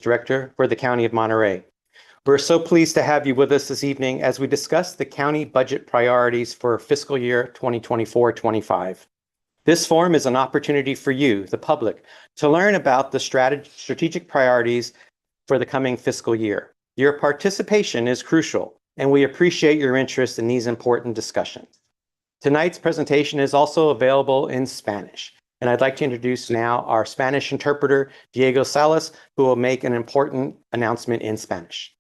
Director for the County of Monterey. We're so pleased to have you with us this evening as we discuss the county budget priorities for fiscal year 2024-25. This forum is an opportunity for you, the public, to learn about the strategic priorities for the coming fiscal year. Your participation is crucial, and we appreciate your interest in these important discussions. Tonight's presentation is also available in Spanish, and I'd like to introduce now our Spanish interpreter, Diego Salas, who will make an important announcement in Spanish.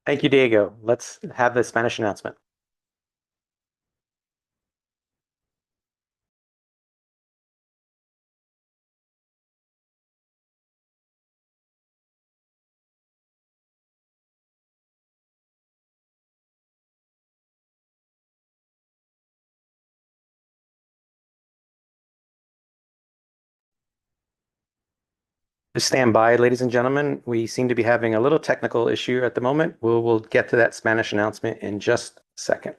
Thank you, Diego. Let's have the Spanish announcement. Stand by, ladies and gentlemen. We seem to be having a little technical issue at the moment. We'll get to that Spanish announcement in just a second.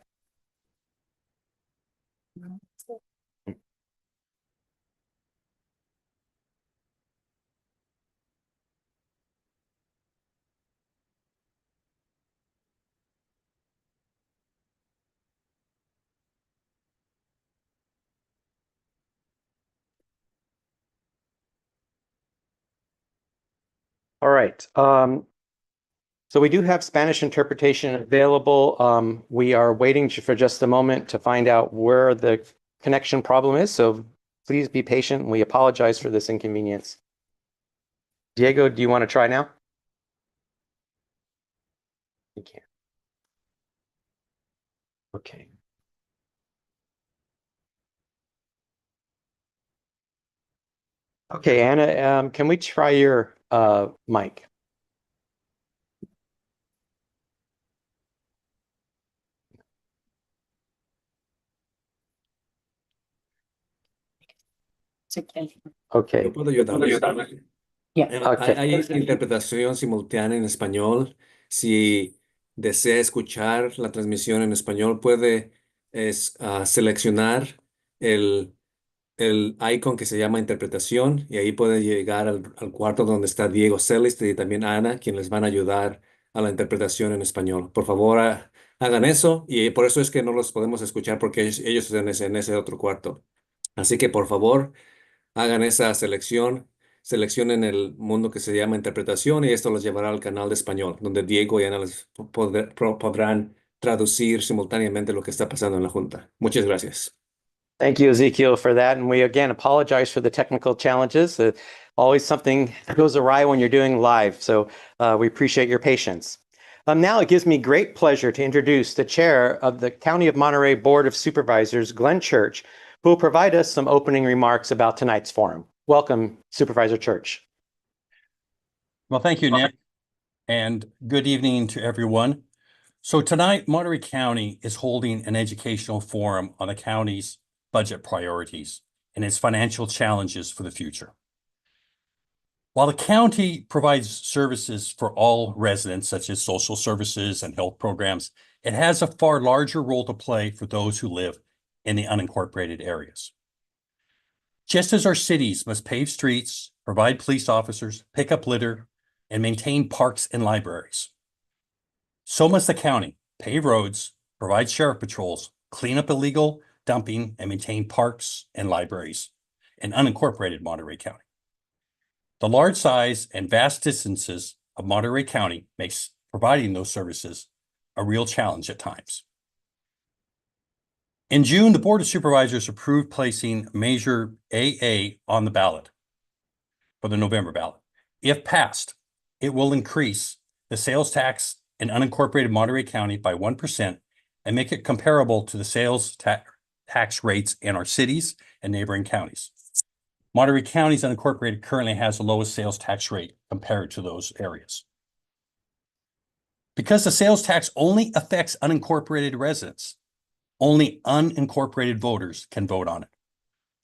All right. So we do have Spanish interpretation available. We are waiting for just a moment to find out where the connection problem is. So please be patient. We apologize for this inconvenience. Diego, do you want to try now? You can't. Okay. Okay, Anna, can we try your mic? Okay. Yo puedo ayudarles. Okay. Hay interpretación simultánea en español. Si desea escuchar la transmisión en español, puede seleccionar el icon que se llama interpretación y ahí puede llegar al cuarto donde está Diego Celis y también Ana, quienes les van a ayudar a la interpretación en español. Por favor, hagan eso y por eso es que no los podemos escuchar porque ellos están en ese otro cuarto. Así que por favor, hagan esa seleccionen el mundo que se llama interpretación y esto los llevará al canal de español, donde Diego y Ana les podrán traducir simultáneamente lo que está pasando en la Junta. Muchas gracias. Thank you, Ezekiel, for that. And we again apologize for the technical challenges. Always something goes awry when you're doing live. So we appreciate your patience. Now it gives me great pleasure to introduce the chair of the County of Monterey Board of Supervisors, Glenn Church, who will provide us some opening remarks about tonight's forum. Welcome, Supervisor Church. Well, thank you, Nick, and good evening to everyone. So tonight, Monterey County is holding an educational forum on the county's budget priorities and its financial challenges for the future. While the county provides services for all residents, such as social services and health programs, it has a far larger role to play for those who live in the unincorporated areas. Just as our cities must pave streets, provide police officers, pick up litter, and maintain parks and libraries, so must the county pave roads, provide sheriff patrols, clean up illegal dumping, and maintain parks and libraries in unincorporated Monterey County. The large size and vast distances of Monterey County makes providing those services a real challenge at times. In June, the Board of Supervisors approved placing Measure AA on the ballot for the November ballot. If passed, it will increase the sales tax in unincorporated Monterey County by 1% and make it comparable to the sales tax rates in our cities and neighboring counties. Monterey County's unincorporated currently has the lowest sales tax rate compared to those areas. Because the sales tax only affects unincorporated residents, only unincorporated voters can vote on it.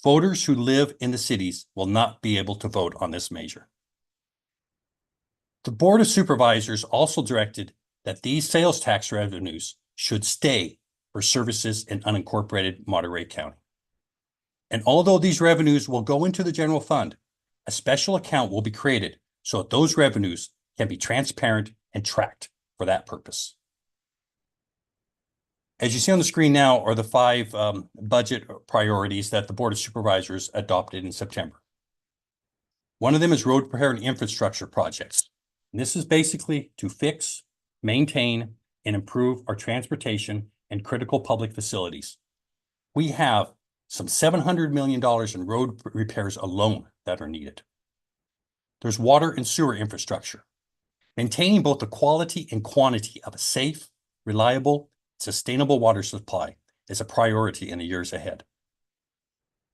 Voters who live in the cities will not be able to vote on this measure. The Board of Supervisors also directed that these sales tax revenues should stay for services in unincorporated Monterey County. And although these revenues will go into the general fund, a special account will be created so that those revenues can be transparent and tracked for that purpose. As you see on the screen now are the 5 budget priorities that the Board of Supervisors adopted in September. One of them is road repair and infrastructure projects. And this is basically to fix, maintain, and improve our transportation and critical public facilities. We have some $700 million in road repairs alone that are needed. There's water and sewer infrastructure. Maintaining both the quality and quantity of a safe, reliable, sustainable water supply is a priority in the years ahead.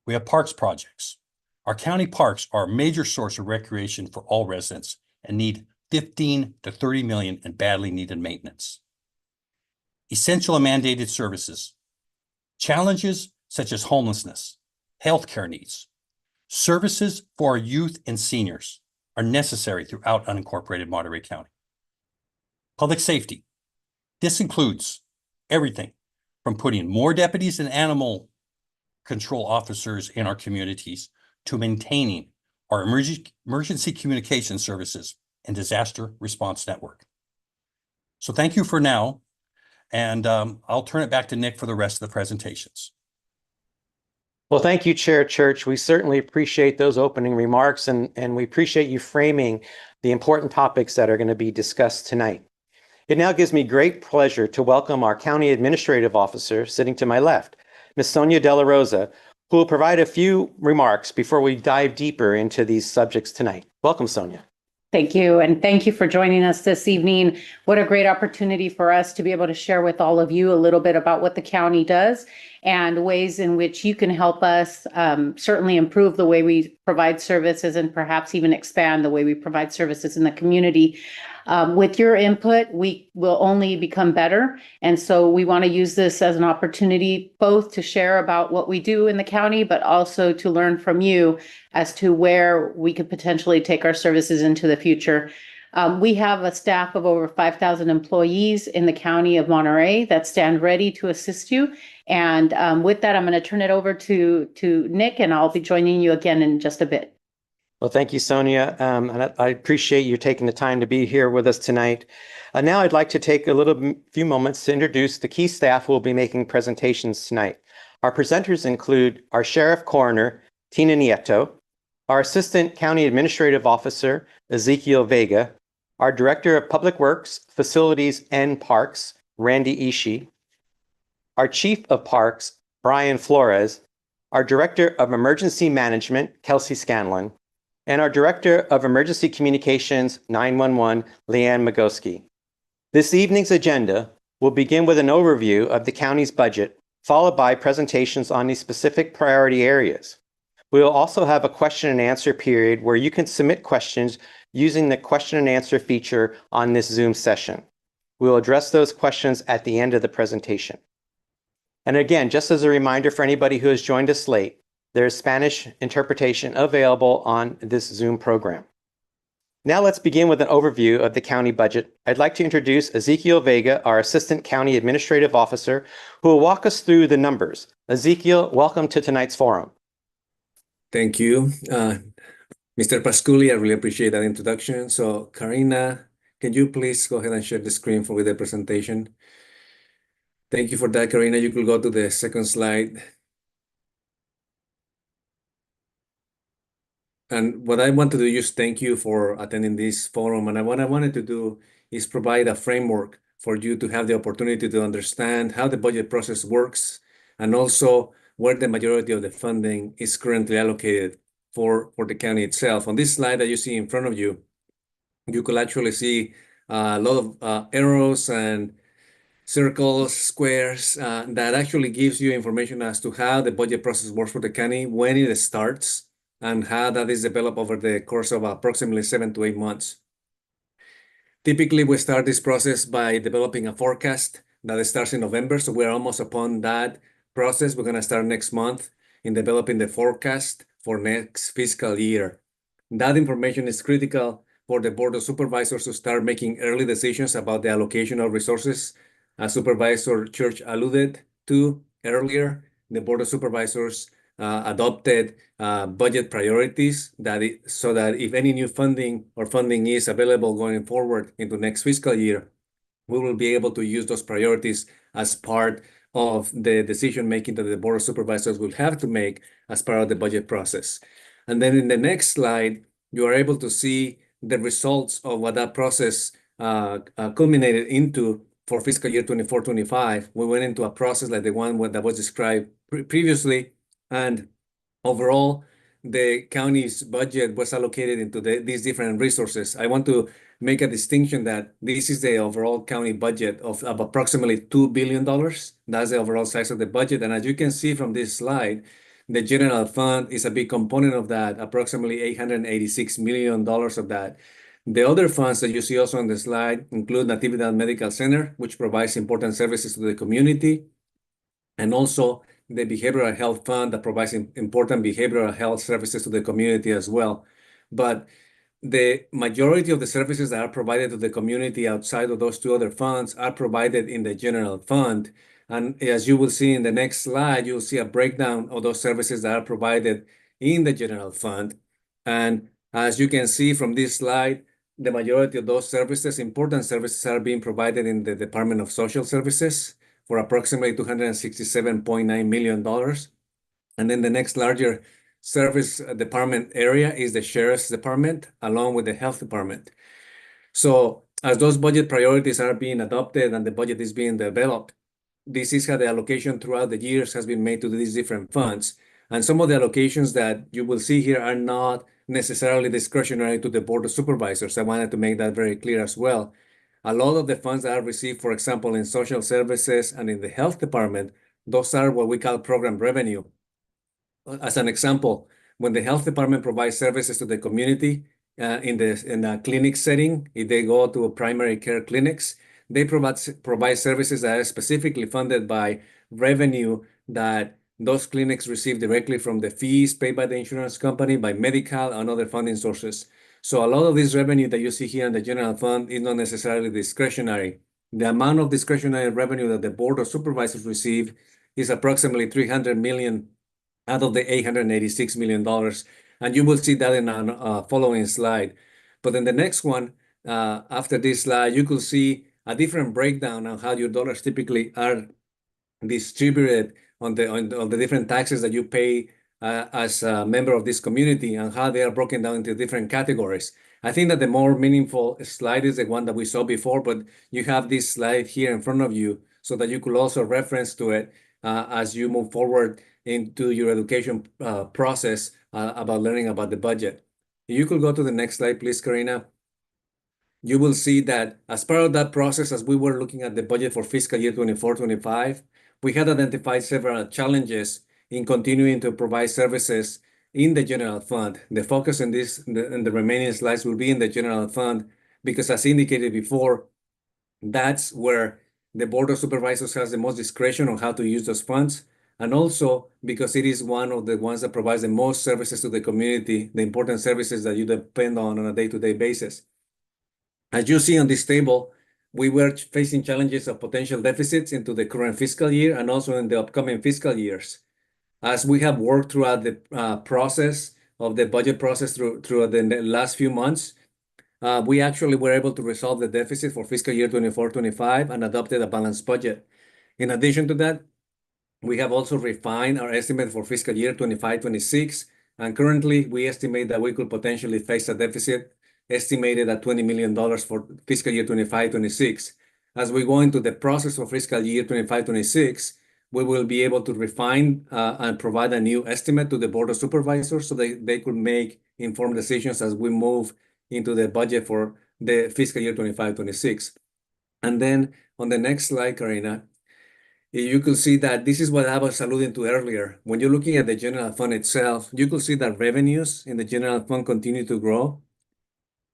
We have parks projects. Our county parks are a major source of recreation for all residents and need 15 to 30 million in badly needed maintenance. Essential and mandated services. Challenges such as homelessness, healthcare needs, services for our youth and seniors are necessary throughout unincorporated Monterey County. Public safety. This includes everything from putting more deputies and animal control officers in our communities to maintaining our emergency communication services and disaster response network. So thank you for now, and I'll turn it back to Nick for the rest of the presentations. Well, thank you, Chair Church. We certainly appreciate those opening remarks, and we appreciate you framing the important topics that are going to be discussed tonight. It now gives me great pleasure to welcome our County Administrative Officer sitting to my left, Ms. Sonia De La Rosa, who will provide a few remarks before we dive deeper into these subjects tonight. Welcome, Sonia. Thank you. And thank you for joining us this evening. What a great opportunity for us to be able to share with all of you a little bit about what the county does and ways in which you can help us certainly improve the way we provide services and perhaps even expand the way we provide services in the community. With your input, we will only become better. And so we want to use this as an opportunity both to share about what we do in the county, but also to learn from you as to where we could potentially take our services into the future. We have a staff of over 5,000 employees in the county of Monterey that stand ready to assist you. And with that, I'm going to turn it over to Nick, and I'll be joining you again in just a bit. Well, thank you, Sonia. And I appreciate you taking the time to be here with us tonight. Now I'd like to take a few moments to introduce the key staff who will be making presentations tonight. Our presenters include our Sheriff Coroner, Tina Nieto, our Assistant County Administrative Officer, Ezekiel Vega, our Director of Public Works, Facilities, and Parks, Randy Ishii, our Chief of Parks, Brian Flores, our Director of Emergency Management, Kelsey Scanlon, and our Director of Emergency Communications 911, Leanne Magoski. This evening's agenda will begin with an overview of the county's budget, followed by presentations on the specific priority areas. We will also have a question and answer period where you can submit questions using the question and answer feature on this Zoom session. We will address those questions at the end of the presentation. And again, just as a reminder for anybody who has joined us late, there is Spanish interpretation available on this Zoom program. Now let's begin with an overview of the county budget. I'd like to introduce Ezekiel Vega, our Assistant County Administrative Officer, who will walk us through the numbers. Ezekiel, welcome to tonight's forum. Thank you, Mr. Pasculi. I really appreciate that introduction. So, Karina, can you please go ahead and share the screen with the presentation? Thank you for that, Karina. You could go to the second slide. And what I want to do is thank you for attending this forum. And what I wanted to do is provide a framework for you to have the opportunity to understand how the budget process works and also where the majority of the funding is currently allocated for the county itself. On this slide that you see in front of you, you could actually see a lot of arrows and circles, squares, that actually gives you information as to how the budget process works for the county, when it starts, and how that is developed over the course of approximately 7 to 8 months. Typically, we start this process by developing a forecast that starts in November. So we're almost upon that process. We're going to start next month in developing the forecast for next fiscal year. That information is critical for the Board of Supervisors to start making early decisions about the allocation of resources. As Supervisor Church alluded to earlier, the Board of Supervisors adopted budget priorities so that if any new funding is available going forward into next fiscal year, we will be able to use those priorities as part of the decision making that the Board of Supervisors will have to make as part of the budget process. And then in the next slide, you are able to see the results of what that process culminated into for fiscal year 24-25. We went into a process like the one that was described previously, and overall, the county's budget was allocated into these different resources. I want to make a distinction that this is the overall county budget of approximately $2 billion. That's the overall size of the budget. And as you can see from this slide, the general fund is a big component of that, approximately $886 million of that. The other funds that you see also on the slide include Natividad Medical Center, which provides important services to the community, and also the Behavioral Health Fund that provides important behavioral health services to the community as well. But the majority of the services that are provided to the community outside of those two other funds are provided in the general fund. And as you will see in the next slide, you'll see a breakdown of those services that are provided in the general fund. And as you can see from this slide, the majority of those services, important services, are being provided in the Department of Social Services for approximately $267.9 million. And then the next larger service department area is the Sheriff's Department, along with the Health Department. So as those budget priorities are being adopted and the budget is being developed, this is how the allocation throughout the years has been made to these different funds. And some of the allocations that you will see here are not necessarily discretionary to the Board of Supervisors. I wanted to make that very clear as well. A lot of the funds that are received, for example, in social services and in the health department, those are what we call program revenue. As an example, when the health department provides services to the community in a clinic setting, if they go to primary care clinics, they provide services that are specifically funded by revenue that those clinics receive directly from the fees paid by the insurance company, by medical and other funding sources. So a lot of this revenue that you see here in the general fund is not necessarily discretionary. The amount of discretionary revenue that the Board of Supervisors receive is approximately $300 million out of the $886 million. And you will see that in a following slide. But in the next one, after this slide, you could see a different breakdown on how your dollars typically are distributed on the different taxes that you pay as a member of this community and how they are broken down into different categories. I think that the more meaningful slide is the one that we saw before, but you have this slide here in front of you so that you could also reference to it as you move forward into your education process about learning about the budget. You could go to the next slide, please, Karina. You will see that as part of that process, as we were looking at the budget for fiscal year 24-25, we had identified several challenges in continuing to provide services in the general fund. The focus in the remaining slides will be in the general fund because, as indicated before, that's where the Board of Supervisors has the most discretion on how to use those funds. And also because it is one of the ones that provides the most services to the community, the important services that you depend on a day-to-day basis. As you see on this table, we were facing challenges of potential deficits into the current fiscal year and also in the upcoming fiscal years. As we have worked throughout the process of the budget process throughout the last few months, we actually were able to resolve the deficit for fiscal year 24-25 and adopted a balanced budget. In addition to that, we have also refined our estimate for fiscal year 25-26, and currently we estimate that we could potentially face a deficit estimated at $20 million for fiscal year 25-26. As we go into the process for fiscal year 25-26, we will be able to refine and provide a new estimate to the Board of Supervisors so they could make informed decisions as we move into the budget for the fiscal year 25-26. And then on the next slide, Karina, you could see that this is what I was alluding to earlier. When you're looking at the general fund itself, you could see that revenues in the general fund continue to grow.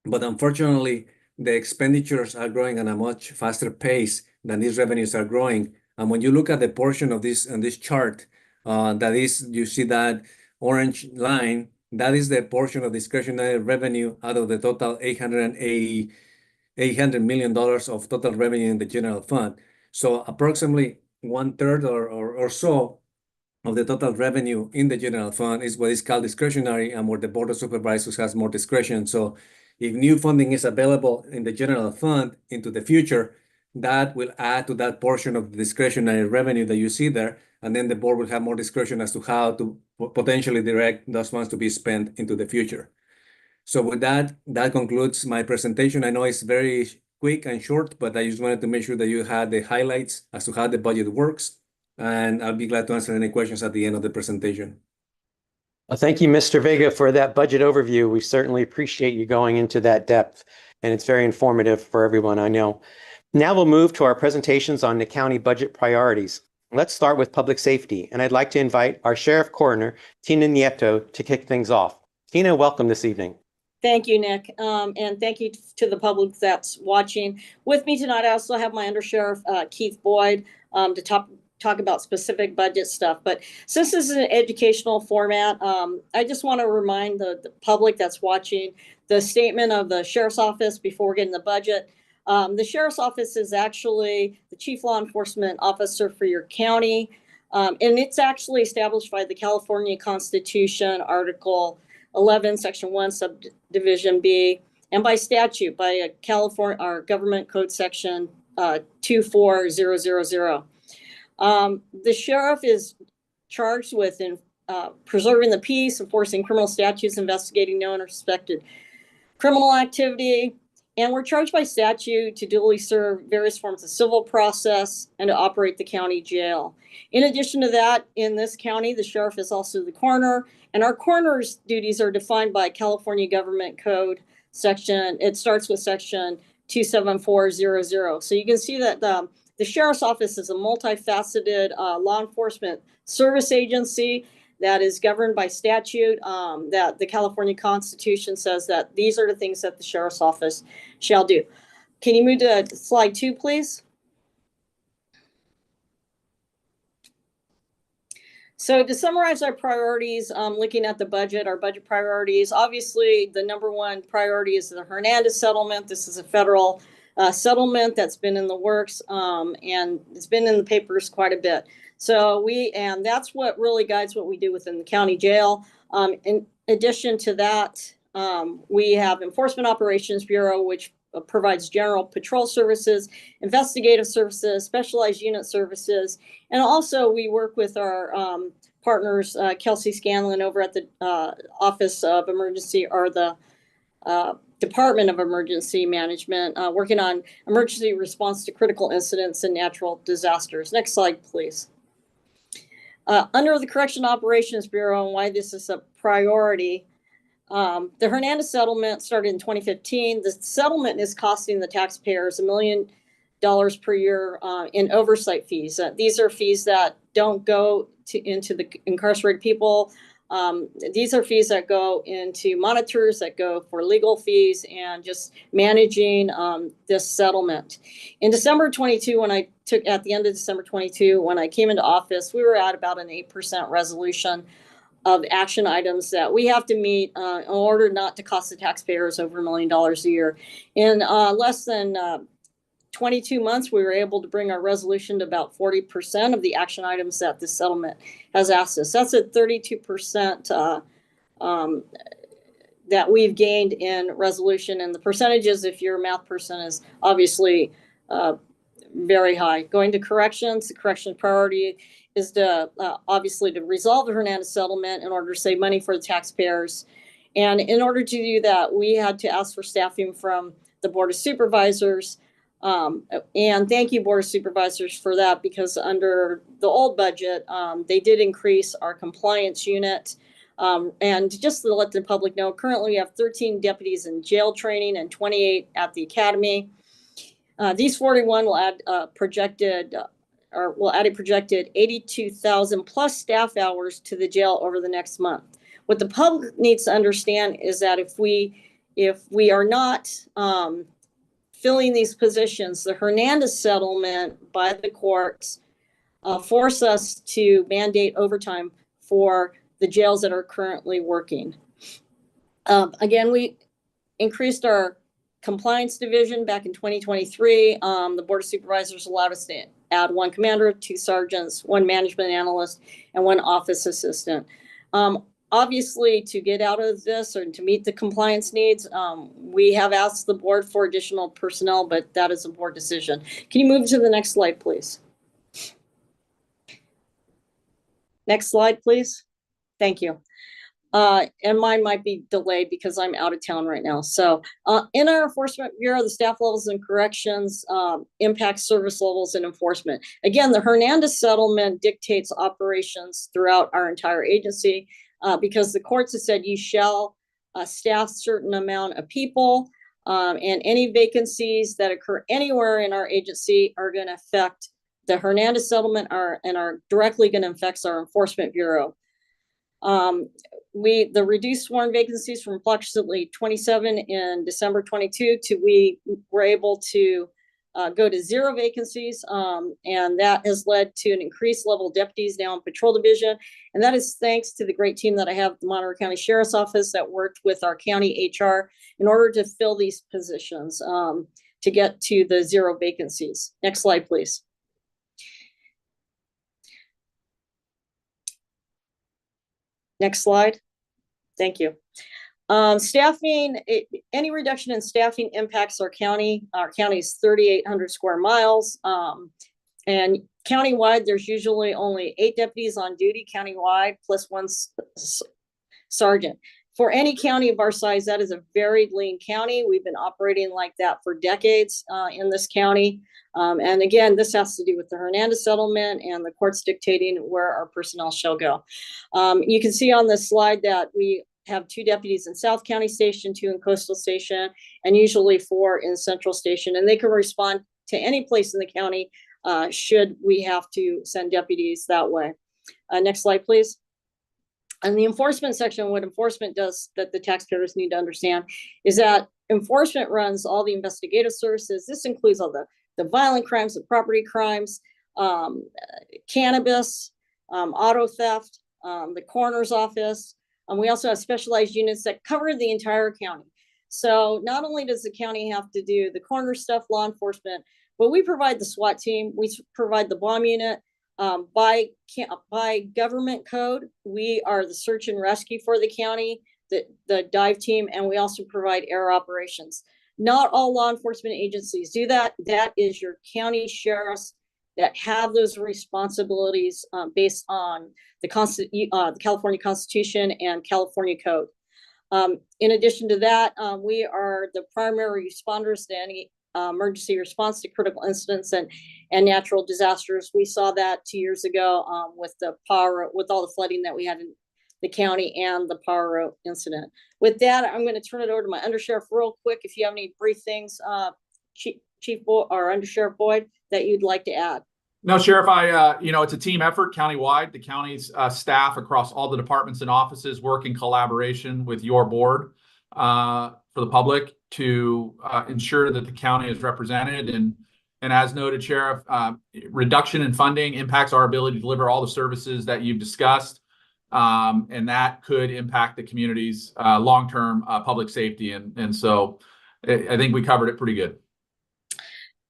But unfortunately, the expenditures are growing at a much faster pace than these revenues are growing. And when you look at the portion of this on this chart, that is, you see that orange line, that is the portion of discretionary revenue out of the total $800 million of total revenue in the general fund. So approximately 1/3 or so of the total revenue in the general fund is what is called discretionary, and where the Board of Supervisors has more discretion. So if new funding is available in the general fund into the future, that will add to that portion of the discretionary revenue that you see there. And then the board will have more discretion as to how to potentially direct those funds to be spent into the future. So with that, that concludes my presentation. I know it's very quick and short, but I just wanted to make sure that you had the highlights as to how the budget works. And I'll be glad to answer any questions at the end of the presentation. Well, thank you, Mr. Vega, for that budget overview. We certainly appreciate you going into that depth, and it's very informative for everyone, I know. Now we'll move to our presentations on the county budget priorities. Let's start with public safety, and I'd like to invite our Sheriff Coroner, Tina Nieto, to kick things off. Tina, welcome this evening. Thank you, Nick, and thank you to the public that's watching. With me tonight, I also have my Undersheriff, Keith Boyd, to talk about specific budget stuff. But since this is an educational format, I just want to remind the public that's watching the statement of the Sheriff's Office before getting the budget. The Sheriff's Office is actually the Chief Law Enforcement Officer for your county, and it's actually established by the California Constitution, Article 11, Section 1, Subdivision B, and by statute, by California, our Government Code Section 24000. The sheriff is charged with preserving the peace, enforcing criminal statutes, investigating known or suspected criminal activity, and we're charged by statute to duly serve various forms of civil process and to operate the county jail. In addition to that, in this county, the sheriff is also the coroner, and our coroner's duties are defined by California Government Code section. It starts with Section 27400. So you can see that the Sheriff's Office is a multifaceted law enforcement service agency that is governed by statute, that the California Constitution says that these are the things that the Sheriff's Office shall do. Can you move to slide 2, please? So to summarize our priorities, looking at the budget, our budget priorities, obviously the number one priority is the Hernandez settlement. This is a federal settlement that's been in the works, and it's been in the papers quite a bit. So and that's what really guides what we do within the county jail. In addition to that, we have Enforcement Operations Bureau, which provides general patrol services, investigative services, specialized unit services, and also we work with our partners, Kelsey Scanlon over at the Office of Emergency, or the Department of Emergency Management, working on emergency response to critical incidents and natural disasters. Next slide, please. Under the Correctional Operations Bureau, and why this is a priority, the Hernandez settlement started in 2015. The settlement is costing the taxpayers $1 million per year in oversight fees. These are fees that don't go into the incarcerated people. These are fees that go into monitors, that go for legal fees, and just managing this settlement. In December 22, at the end of December 22, when I came into office, we were at about an 8% resolution of action items that we have to meet in order not to cost the taxpayers over $1 million a year. In less than 22 months, we were able to bring our resolution to about 40% of the action items that the settlement has asked us. That's a 32% that we've gained in resolution. And the percentages, if you're a math person, is obviously very high. Going to corrections, the corrections priority is to obviously to resolve the Hernandez settlement in order to save money for the taxpayers. And in order to do that, we had to ask for staffing from the Board of Supervisors. And thank you, Board of Supervisors, for that, because under the old budget, they did increase our compliance unit. And just to let the public know, currently we have 13 deputies in jail training and 28 at the academy. These 41 will add a projected 82,000 plus staff hours to the jail over the next month. What the public needs to understand is that if we are not filling these positions. The Hernandez settlement by the courts force us to mandate overtime for the jails that are currently working. Again, we increased our compliance division back in 2023. The Board of Supervisors allowed us to add 1 commander, 2 sergeants, 1 management analyst, and 1 office assistant. Obviously, to get out of this or to meet the compliance needs, we have asked the board for additional personnel, but that is a board decision. Can you move to the next slide, please? Next slide, please. Thank you. And mine might be delayed because I'm out of town right now. So in our Enforcement Bureau, the staff levels and corrections impact service levels and enforcement. Again, the Hernandez settlement dictates operations throughout our entire agency because the courts have said you shall staff certain amount of people, and any vacancies that occur anywhere in our agency are going to affect the Hernandez settlement and are directly going to affect our Enforcement Bureau. The reduced sworn vacancies from approximately 27 in December 22 to we were able to go to 0 vacancies, and that has led to an increased level of deputies now in Patrol Division, and that is thanks to the great team that I have at the Monterey County Sheriff's Office that worked with our county HR in order to fill these positions to get to the 0 vacancies. Next slide, please. Next slide. Thank you. Staffing, any reduction in staffing impacts our county. Our county is 3,800 square miles. And countywide, there's usually only 8 deputies on duty countywide, plus 1 sergeant. For any county of our size, that is a very lean county. We've been operating like that for decades in this county. And again, this has to do with the Hernandez settlement and the courts dictating where our personnel shall go. You can see on this slide that we have 2 deputies in South County Station, 2 in Coastal Station, and usually 4 in Central Station. And they can respond to any place in the county should we have to send deputies that way. Next slide, please. And the enforcement section, what enforcement does that the taxpayers need to understand is that enforcement runs all the investigative services. This includes all the violent crimes, the property crimes, cannabis, auto theft, the coroner's office. We also have specialized units that cover the entire county. So not only does the county have to do the coroner stuff, law enforcement, but we provide the SWAT team, we provide the bomb unit. By government code, we are the search and rescue for the county, the dive team, and we also provide air operations. Not all law enforcement agencies do that. That is your county sheriffs that have those responsibilities based on the California Constitution and California Code. In addition to that, we are the primary responders to any emergency response to critical incidents and natural disasters. We saw that 2 years ago with all the flooding that we had in the county and the Power incident. With that, I'm going to turn it over to my undersheriff real quick. If you have any brief things, Chief Boyd or Undersheriff Boyd, that you'd like to add. No, Sheriff, it's a team effort countywide. The county's staff across all the departments and offices work in collaboration with your board for the public to ensure that the county is represented. And as noted, Sheriff, reduction in funding impacts our ability to deliver all the services that you've discussed. And that could impact the community's long-term public safety. And so I think we covered it pretty good.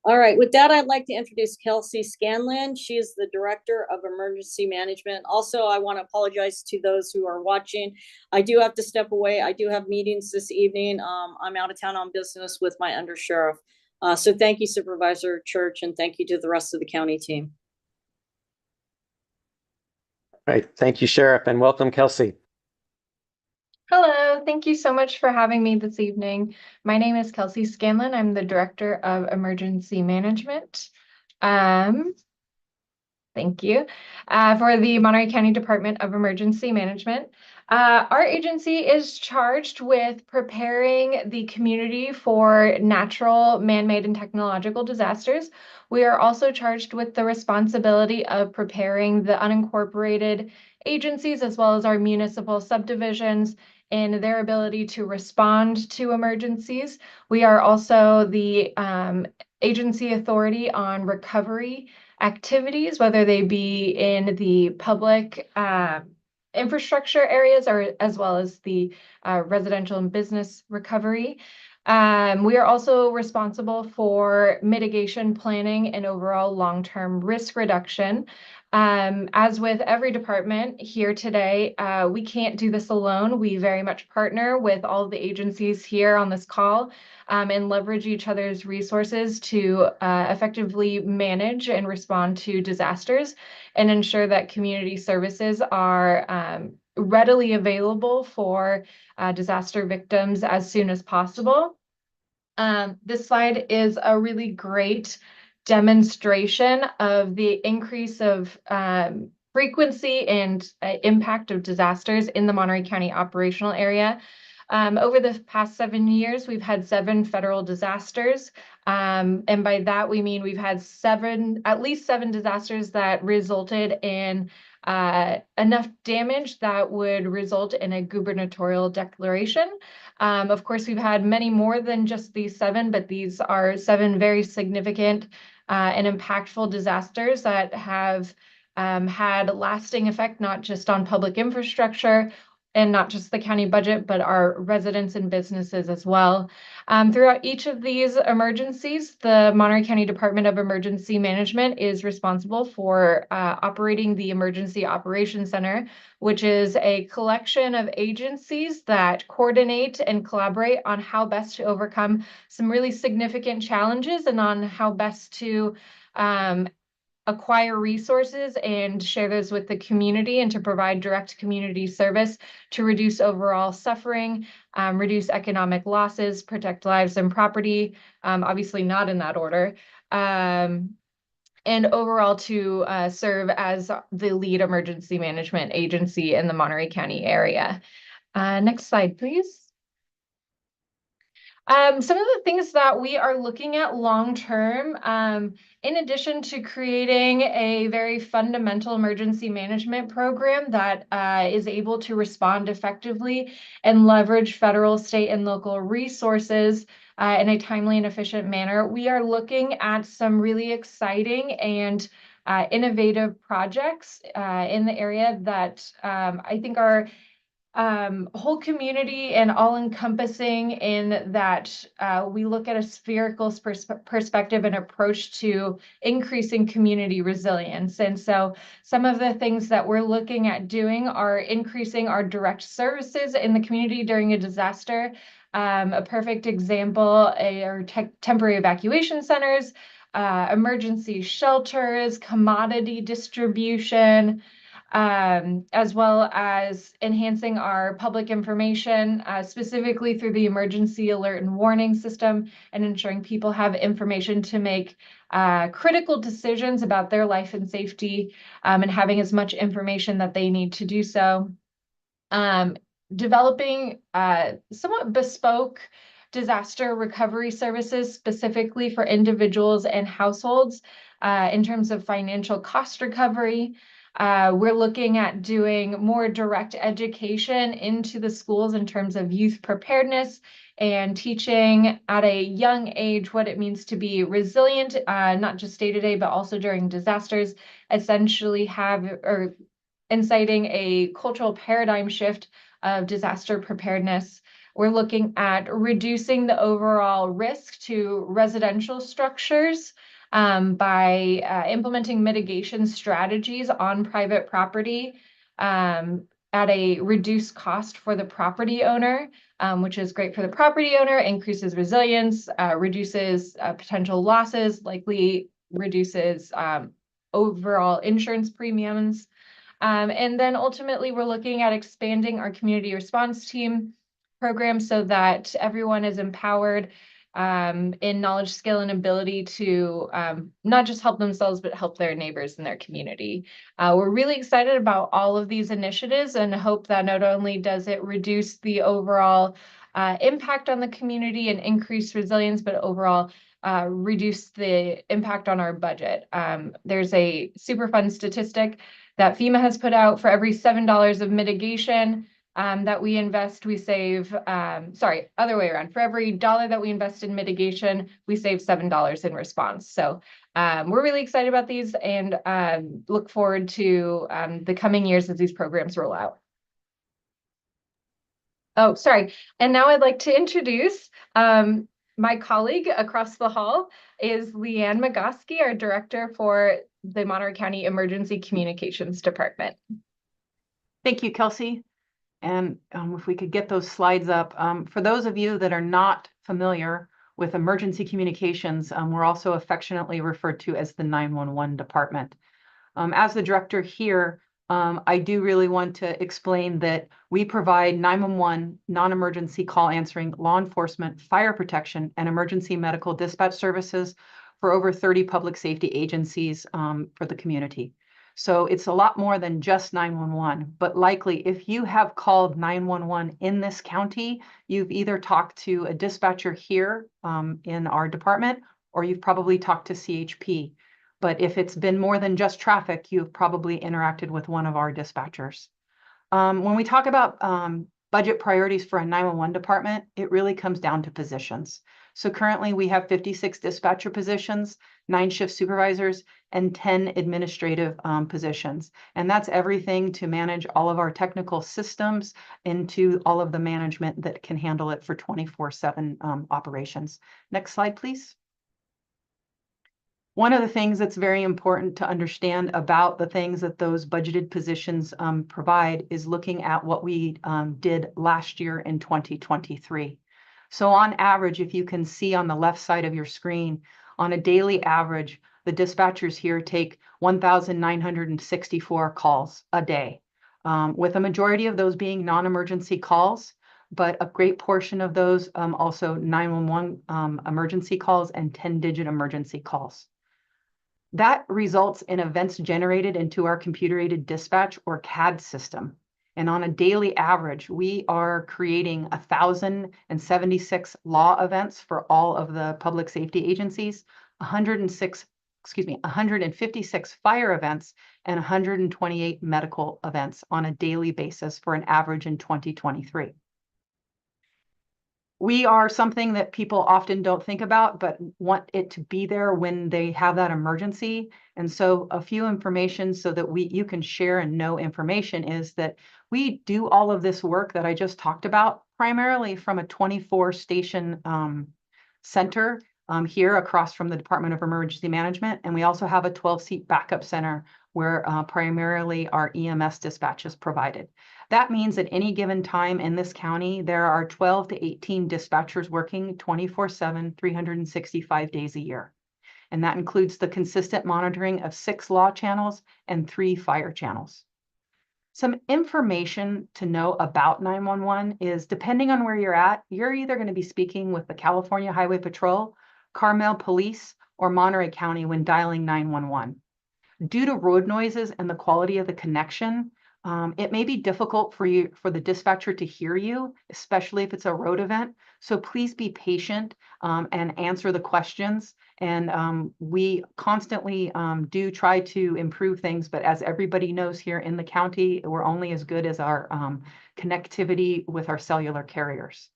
All right, with that, I'd like to introduce Kelsey Scanlon. She is the Director of Emergency Management. Also, I want to apologize to those who are watching. I do have to step away. I do have meetings this evening. I'm out of town on business with my undersheriff. So thank you, Supervisor Church, and thank you to the rest of the county team. All right, thank you, Sheriff, and welcome, Kelsey. Hello, thank you so much for having me this evening. My name is Kelsey Scanlon. I'm the Director of Emergency Management. Thank you. For the Monterey County Department of Emergency Management. Our agency is charged with preparing the community for natural, man-made, and technological disasters. We are also charged with the responsibility of preparing the unincorporated agencies as well as our municipal subdivisions in their ability to respond to emergencies. We are also the agency authority on recovery activities, whether they be in the public infrastructure areas or as well as the residential and business recovery. We are also responsible for mitigation planning and overall long-term risk reduction. As with every department here today, we can't do this alone. We very much partner with all of the agencies here on this call and leverage each other's resources to effectively manage and respond to disasters and ensure that community services are readily available for disaster victims as soon as possible. This slide is a really great demonstration of the increase of frequency and impact of disasters in the Monterey County operational area. Over the past 7 years, we've had 7 federal disasters. And by that, we mean we've had at least 7 disasters that resulted in enough damage that would result in a gubernatorial declaration. Of course, we've had many more than just these 7, but these are 7 very significant and impactful disasters that have had a lasting effect, not just on public infrastructure and not just the county budget, but our residents and businesses as well. Throughout each of these emergencies, the Monterey County Department of Emergency Management is responsible for operating the Emergency Operations Center, which is a collection of agencies that coordinate and collaborate on how best to overcome some really significant challenges and on how best to acquire resources and share those with the community and to provide direct community service to reduce overall suffering, reduce economic losses, protect lives and property, obviously not in that order, and overall to serve as the lead emergency management agency in the Monterey County area. Next slide, please. Some of the things that we are looking at long-term, in addition to creating a very fundamental emergency management program that is able to respond effectively and leverage federal, state, and local resources in a timely and efficient manner, we are looking at some really exciting and innovative projects in the area that I think are whole community and all-encompassing in that we look at a spherical perspective and approach to increasing community resilience. And so some of the things that we're looking at doing are increasing our direct services in the community during a disaster. A perfect example are temporary evacuation centers, emergency shelters, commodity distribution, as well as enhancing our public information, specifically through the emergency alert and warning system, and ensuring people have information to make critical decisions about their life and safety, and having as much information that they need to do so. Developing somewhat bespoke disaster recovery services specifically for individuals and households in terms of financial cost recovery. We're looking at doing more direct education into the schools in terms of youth preparedness and teaching at a young age what it means to be resilient, not just day-to-day, but also during disasters, essentially inciting a cultural paradigm shift of disaster preparedness. We're looking at reducing the overall risk to residential structures by implementing mitigation strategies on private property at a reduced cost for the property owner, which is great for the property owner, increases resilience, reduces potential losses, likely reduces overall insurance premiums. And then ultimately, we're looking at expanding our community response team program so that everyone is empowered in knowledge, skill, and ability to not just help themselves, but help their neighbors in their community. We're really excited about all of these initiatives and hope that not only does it reduce the overall impact on the community and increase resilience, but overall reduce the impact on our budget. There's a super fun statistic that FEMA has put out. For every $7 of mitigation, that we invest, we save, sorry, other way around. For every dollar that we invest in mitigation, we save $7 in response. So we're really excited about these and look forward to the coming years as these programs roll out. Oh, sorry. And now I'd like to introduce my colleague across the hall is Leanne Magoski, our director for the Monterey County Emergency Communications Department. Thank you, Kelsey. And if we could get those slides up. For those of you that are not familiar with emergency communications, we're also affectionately referred to as the 911 department. As the director here, I do really want to explain that we provide 911 non-emergency call answering, law enforcement, fire protection, and emergency medical dispatch services for over 30 public safety agencies for the community. So it's a lot more than just 911, but likely if you have called 911 in this county, you've either talked to a dispatcher here in our department, or you've probably talked to CHP. But if it's been more than just traffic, you've probably interacted with one of our dispatchers. When we talk about budget priorities for a 911 department, it really comes down to positions. So currently we have 56 dispatcher positions, 9 shift supervisors, and 10 administrative positions. And that's everything to manage all of our technical systems into all of the management that can handle it for 24/7 operations. Next slide, please. One of the things that's very important to understand about the things that those budgeted positions provide is looking at what we did last year in 2023. So on average, if you can see on the left side of your screen, on a daily average, the dispatchers here take 1,964 calls a day, with a majority of those being non-emergency calls, but a great portion of those also 911 emergency calls and 10-digit emergency calls. That results in events generated into our computer-aided dispatch or CAD system. And on a daily average, we are creating 1,076 law events for all of the public safety agencies, 156 fire events, and 128 medical events on a daily basis for an average in 2023. We are something that people often don't think about, but want it to be there when they have that emergency. And so a few information so that you can share and know information is that we do all of this work that I just talked about, primarily from a 24 station center here across from the Department of Emergency Management. And we also have a 12-seat backup center where primarily our EMS dispatch is provided. That means at any given time in this county, there are 12 to 18 dispatchers working 24/7, 365 days a year. And that includes the consistent monitoring of 6 law channels and 3 fire channels. Some information to know about 911 is, depending on where you're at, you're either going to be speaking with the California Highway Patrol, Carmel Police, or Monterey County when dialing 911. Due to road noises and the quality of the connection, it may be difficult for the dispatcher to hear you, especially if it's a road event. So please be patient and answer the questions. And we constantly do try to improve things, but as everybody knows here in the county, we're only as good as our connectivity with our cellular carriers.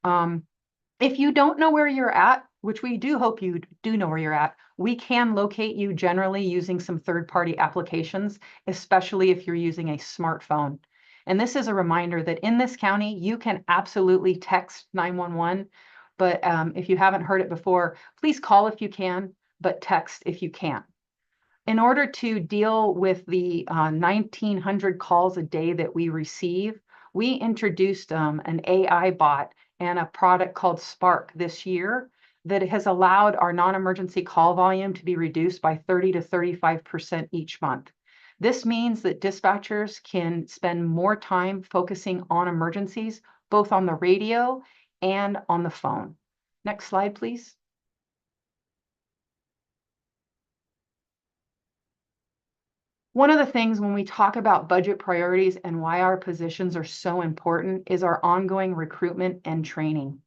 If you don't know where you're at, which we do hope you do know where you're at, we can locate you generally using some third-party applications, especially if you're using a smartphone. And this is a reminder that in this county, you can absolutely text 911, but if you haven't heard it before, please call if you can, but text if you can't. In order to deal with the 1,900 calls a day that we receive, we introduced an AI bot and a product called Spark this year that has allowed our non-emergency call volume to be reduced by 30 to 35% each month. This means that dispatchers can spend more time focusing on emergencies, both on the radio and on the phone. Next slide, please. One of the things when we talk about budget priorities and why our positions are so important is our ongoing recruitment and training.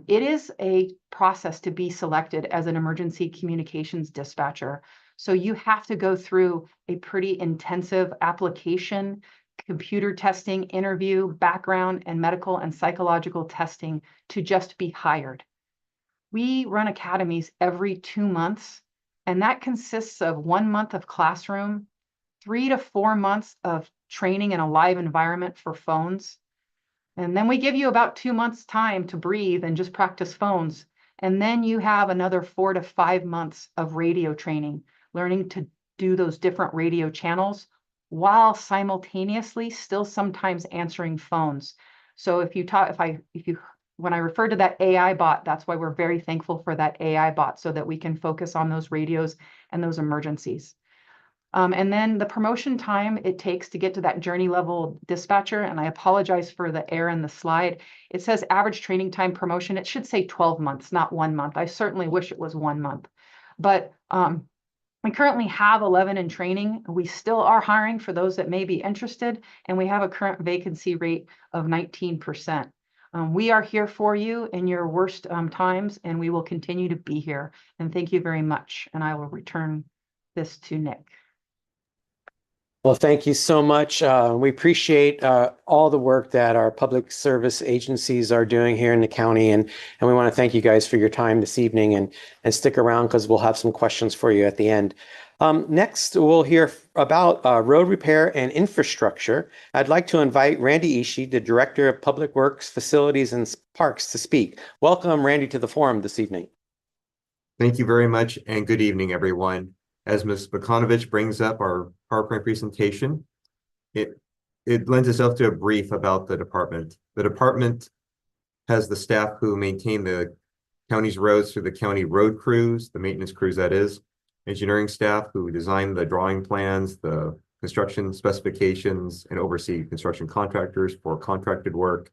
It is a process to be selected as an emergency communications dispatcher. So you have to go through a pretty intensive application, computer testing, interview, background, and medical and psychological testing to just be hired. We run academies every 2 months, and that consists of 1 month of classroom, 3 to 4 months of training in a live environment for phones. And then we give you about 2 months time to breathe and just practice phones. And then you have another 4 to 5 months of radio training, learning to do those different radio channels while simultaneously still sometimes answering phones. So when I refer to that AI bot, that's why we're very thankful for that AI bot, so that we can focus on those radios and those emergencies. And then the promotion time it takes to get to that journey level dispatcher, and I apologize for the error in the slide. It says average training time promotion. It should say 12 months, not 1 month. I certainly wish it was 1 month. But we currently have 11 in training. We still are hiring for those that may be interested, and we have a current vacancy rate of 19%. We are here for you in your worst times, and we will continue to be here. And thank you very much. And I will return this to Nick. Well, thank you so much. We appreciate all the work that our public service agencies are doing here in the county, and we want to thank you guys for your time this evening, and stick around because we'll have some questions for you at the end. Next, we'll hear about road repair and infrastructure. I'd like to invite Randy Ishii, the Director of Public Works, Facilities, and Parks, to speak. Welcome, Randy, to the forum this evening. Thank you very much, and good evening, everyone. As Ms. Bakanovich brings up our PowerPoint presentation, it lends itself to a brief about the department. The department has the staff who maintain the county's roads through the county road crews, the maintenance crews that is, engineering staff who design the drawing plans, the construction specifications, and oversee construction contractors for contracted work.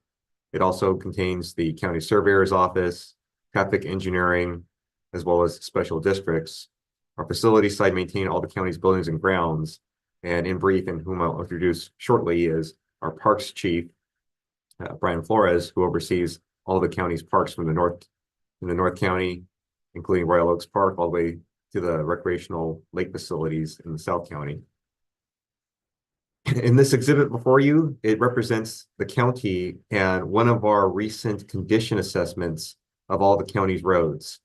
It also contains the county surveyor's office, traffic engineering, as well as special districts. Our facility side maintain all the county's buildings and grounds. And in brief, and whom I'll introduce shortly, is our parks chief, Brian Flores, who oversees all the county's parks from in the North County, including Royal Oaks Park, all the way to the recreational lake facilities in the South County. In this exhibit before you, it represents the county and one of our recent condition assessments of all the county's roads.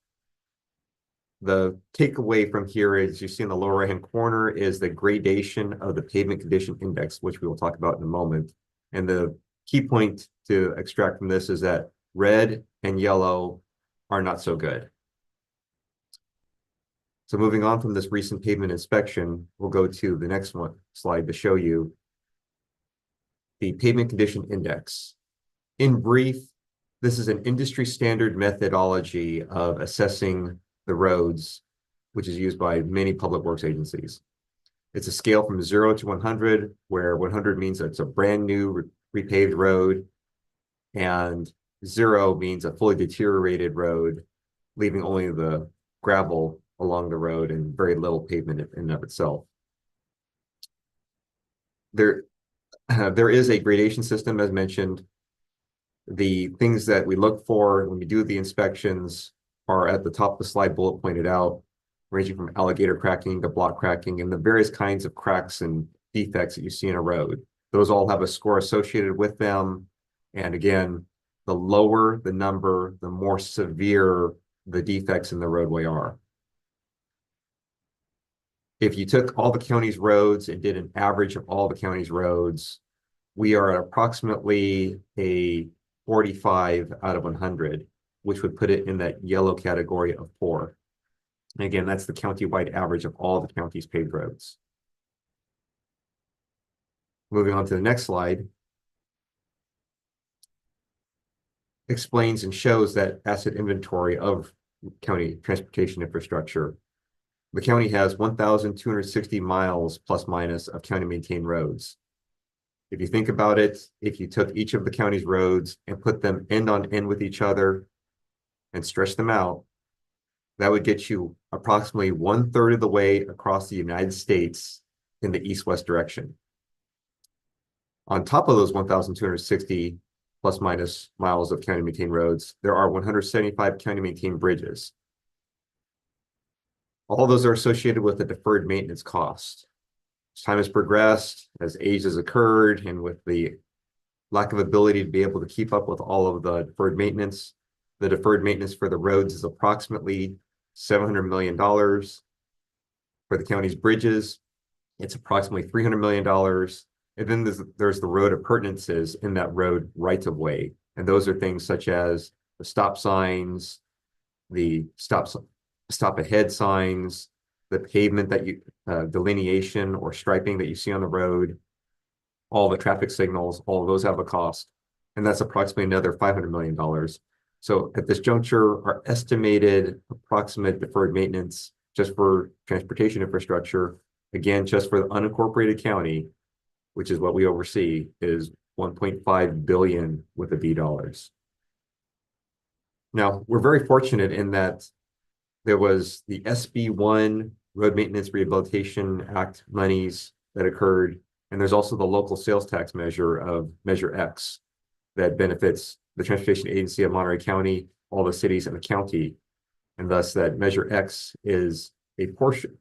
The takeaway from here is, you see in the lower right-hand corner, is the gradation of the pavement condition index, which we will talk about in a moment. And the key point to extract from this is that red and yellow are not so good. So moving on from this recent pavement inspection, we'll go to the next slide to show you the pavement condition index. In brief, this is an industry standard methodology of assessing the roads, which is used by many public works agencies. It's a scale from 0 to 100, where 100 means that it's a brand new repaved road, and 0 means a fully deteriorated road, leaving only the gravel along the road and very little pavement in and of itself. There is a gradation system, as mentioned. The things that we look for when we do the inspections are at the top of the slide, bullet pointed out, ranging from alligator cracking to block cracking and the various kinds of cracks and defects that you see in a road. Those all have a score associated with them. And again, the lower the number, the more severe the defects in the roadway are. If you took all the county's roads and did an average of all the county's roads, we are at approximately a 45 out of 100, which would put it in that yellow category of poor. And again, that's the county-wide average of all the county's paved roads. Moving on to the next slide, explains and shows that asset inventory of county transportation infrastructure. The county has 1,260 miles plus minus of county maintained roads. If you think about it, if you took each of the county's roads and put them end on end with each other and stretch them out, that would get you approximately 1/3 of the way across the United States in the east-west direction. On top of those 1,260 plus minus miles of county maintained roads, there are 175 county maintained bridges. All those are associated with a deferred maintenance cost. as time has progressed, as age has occurred, and with the lack of ability to be able to keep up with all of the deferred maintenance, the deferred maintenance for the roads is approximately $700 million. For the county's bridges, it's approximately $300 million. And then there's the road appurtenances in that road right of way. And those are things such as the stop signs, the stop ahead signs, the pavement that you, delineation or striping that you see on the road, all the traffic signals, all of those have a cost. And that's approximately another $500 million. So at this juncture, our estimated approximate deferred maintenance just for transportation infrastructure, again, just for the unincorporated county, which is what we oversee, is 1.5 billion with a B dollars. Now, we're very fortunate in that there was the SB1 Road Maintenance Rehabilitation Act monies that occurred, and there's also the local sales tax measure of Measure X that benefits the Transportation Agency of Monterey County, all the cities in the county, and thus that Measure X is a portion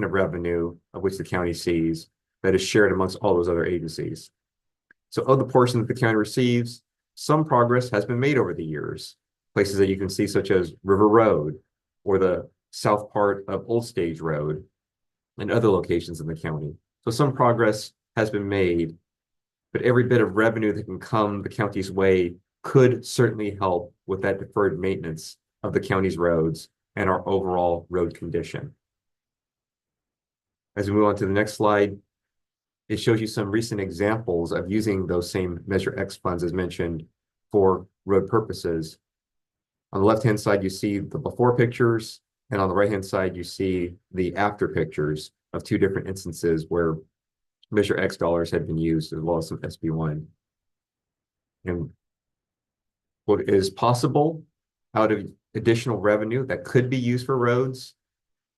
of revenue of which the county sees that is shared amongst all those other agencies. So of the portion that the county receives, some progress has been made over the years. Places that you can see such as River Road or the south part of Old Stage Road and other locations in the county. So some progress has been made, but every bit of revenue that can come the county's way could certainly help with that deferred maintenance of the county's roads and our overall road condition. As we move on to the next slide, it shows you some recent examples of using those same Measure X funds as mentioned for road purposes. On the left-hand side, you see the before pictures, and on the right-hand side, you see the after pictures of two different instances where Measure X dollars had been used, as well as some SB1. And what is possible out of additional revenue that could be used for roads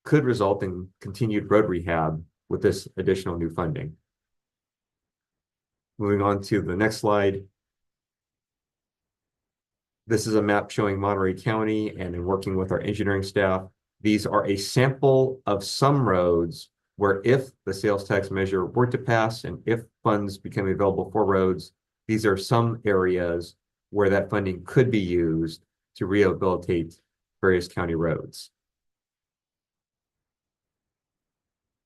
could result in continued road rehab with this additional new funding. Moving on to the next slide. This is a map showing Monterey County, and in working with our engineering staff, these are a sample of some roads where if the sales tax measure were to pass and if funds become available for roads, these are some areas where that funding could be used to rehabilitate various county roads.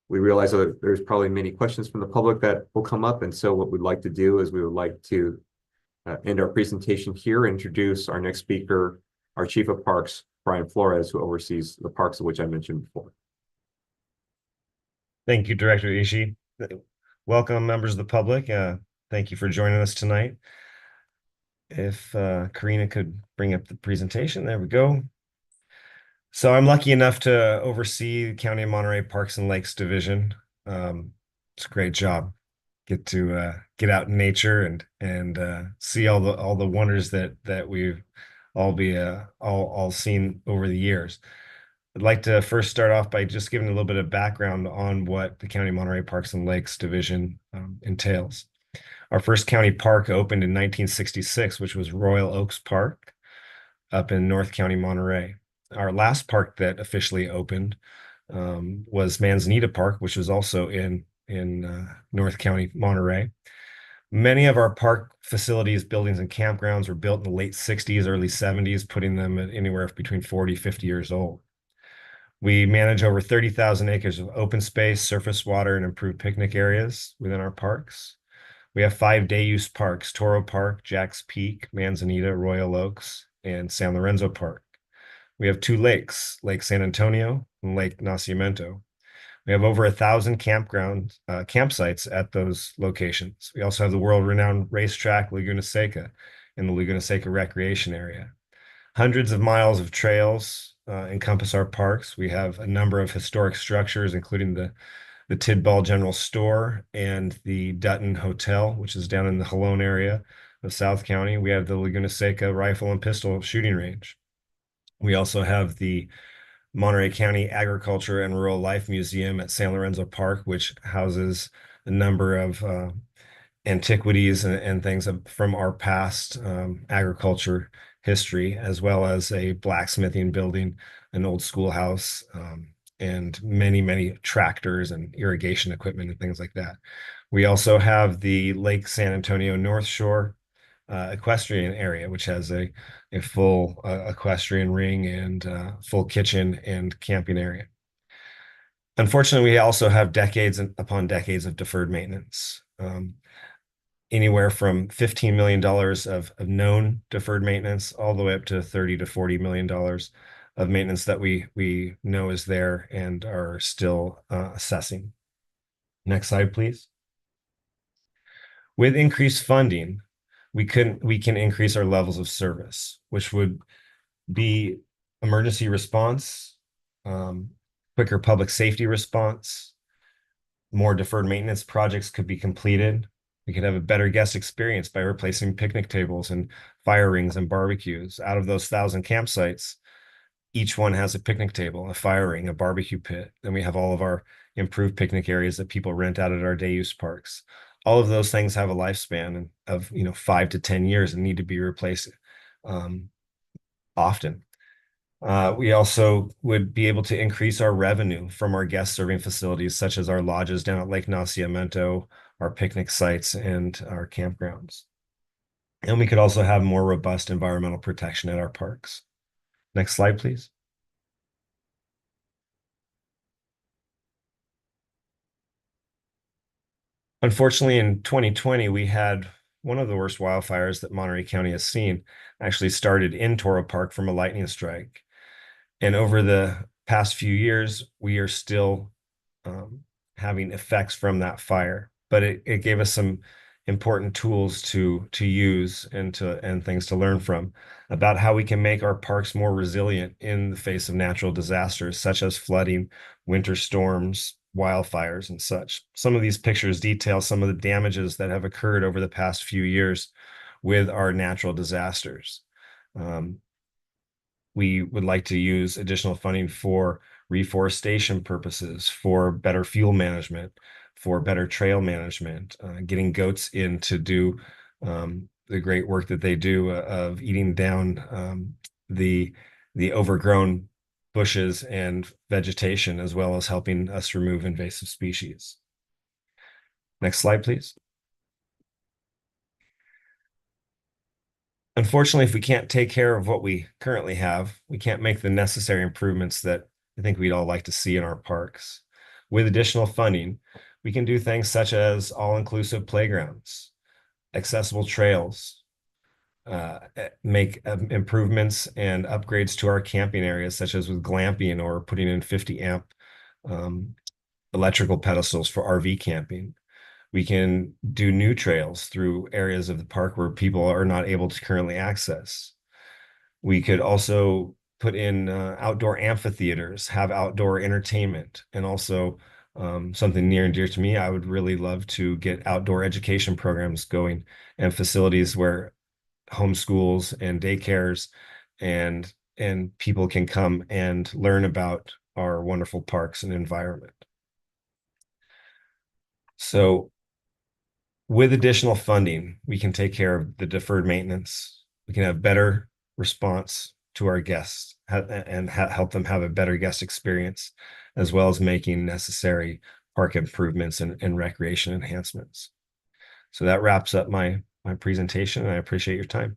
We realize that there's probably many questions from the public that will come up, and so what we'd like to do is we would like to end our presentation here, introduce our next speaker, our Chief of Parks, Brian Flores, who oversees the parks of which I mentioned before. Thank you, Director Ishii. Welcome, members of the public. Thank you for joining us tonight. If Karina could bring up the presentation, there we go. So I'm lucky enough to oversee the County of Monterey Parks and Lakes Division. It's a great job. Get to get out in nature and see all the wonders that we've all seen over the years. I'd like to first start off by just giving a little bit of background on what the County of Monterey Parks and Lakes Division entails. Our first county park opened in 1966, which was Royal Oaks Park up in North County, Monterey. Our last park that officially opened was Manzanita Park, which was also in North County, Monterey. Many of our park facilities, buildings, and campgrounds were built in the late 60s, early 70s, putting them at anywhere between 40, 50 years old. We manage over 30,000 acres of open space, surface water, and improved picnic areas within our parks. We have 5 day-use parks: Toro Park, Jack's Peak, Manzanita, Royal Oaks, and San Lorenzo Park. We have 2 lakes, Lake San Antonio and Lake Nacimiento. We have over 1,000 campsites at those locations. We also have the world-renowned racetrack Laguna Seca in the Laguna Seca Recreation Area. Hundreds of miles of trails encompass our parks. We have a number of historic structures, including the Tidball General Store and the Dutton Hotel, which is down in the Jalón area of South County. We have the Laguna Seca Rifle and Pistol Shooting Range. We also have the Monterey County Agriculture and Rural Life Museum at San Lorenzo Park, which houses a number of antiquities and things from our past agriculture history, as well as a blacksmithing building, an old schoolhouse, and many tractors and irrigation equipment and things like that. We also have the Lake San Antonio North Shore equestrian area, which has a full equestrian ring and full kitchen and camping area. Unfortunately, we also have decades upon decades of deferred maintenance. Anywhere from $15 million of known deferred maintenance all the way up to $30 to $40 million of maintenance that we know is there and are still assessing. Next slide, please. With increased funding, we can increase our levels of service, which would be emergency response, quicker public safety response, more deferred maintenance projects could be completed. We could have a better guest experience by replacing picnic tables and fire rings and barbecues. Out of those 1,000 campsites, each one has a picnic table, a fire ring, a barbecue pit. Then we have all of our improved picnic areas that people rent out at our day use parks. All of those things have a lifespan of 5 to 10 years and need to be replaced often. We also would be able to increase our revenue from our guest serving facilities, such as our lodges down at Lake Nacimiento, our picnic sites, and our campgrounds. And we could also have more robust environmental protection at our parks. Next slide, please. Unfortunately, in 2020, we had one of the worst wildfires that Monterey County has seen. Actually started in Toro Park from a lightning strike. And over the past few years, we are still having effects from that fire. But it gave us some important tools to use and things to learn from about how we can make our parks more resilient in the face of natural disasters, such as flooding, winter storms, wildfires, and such. Some of these pictures detail some of the damages that have occurred over the past few years with our natural disasters. We would like to use additional funding for reforestation purposes, for better fuel management, for better trail management, getting goats in to do the great work that they do of eating down the overgrown bushes and vegetation, as well as helping us remove invasive species. Next slide, please. Unfortunately, if we can't take care of what we currently have, we can't make the necessary improvements that I think we'd all like to see in our parks. With additional funding, we can do things such as all-inclusive playgrounds, accessible trails, make improvements and upgrades to our camping areas, such as with glamping or putting in 50 amp electrical pedestals for RV camping. We can do new trails through areas of the park where people are not able to currently access. We could also put in outdoor amphitheaters, have outdoor entertainment, and also something near and dear to me, I would really love to get outdoor education programs going and facilities where homeschools and daycares and people can come and learn about our wonderful parks and environment. So with additional funding, we can take care of the deferred maintenance. We can have better response to our guests and help them have a better guest experience, as well as making necessary park improvements and recreation enhancements. So that wraps up my presentation, and I appreciate your time.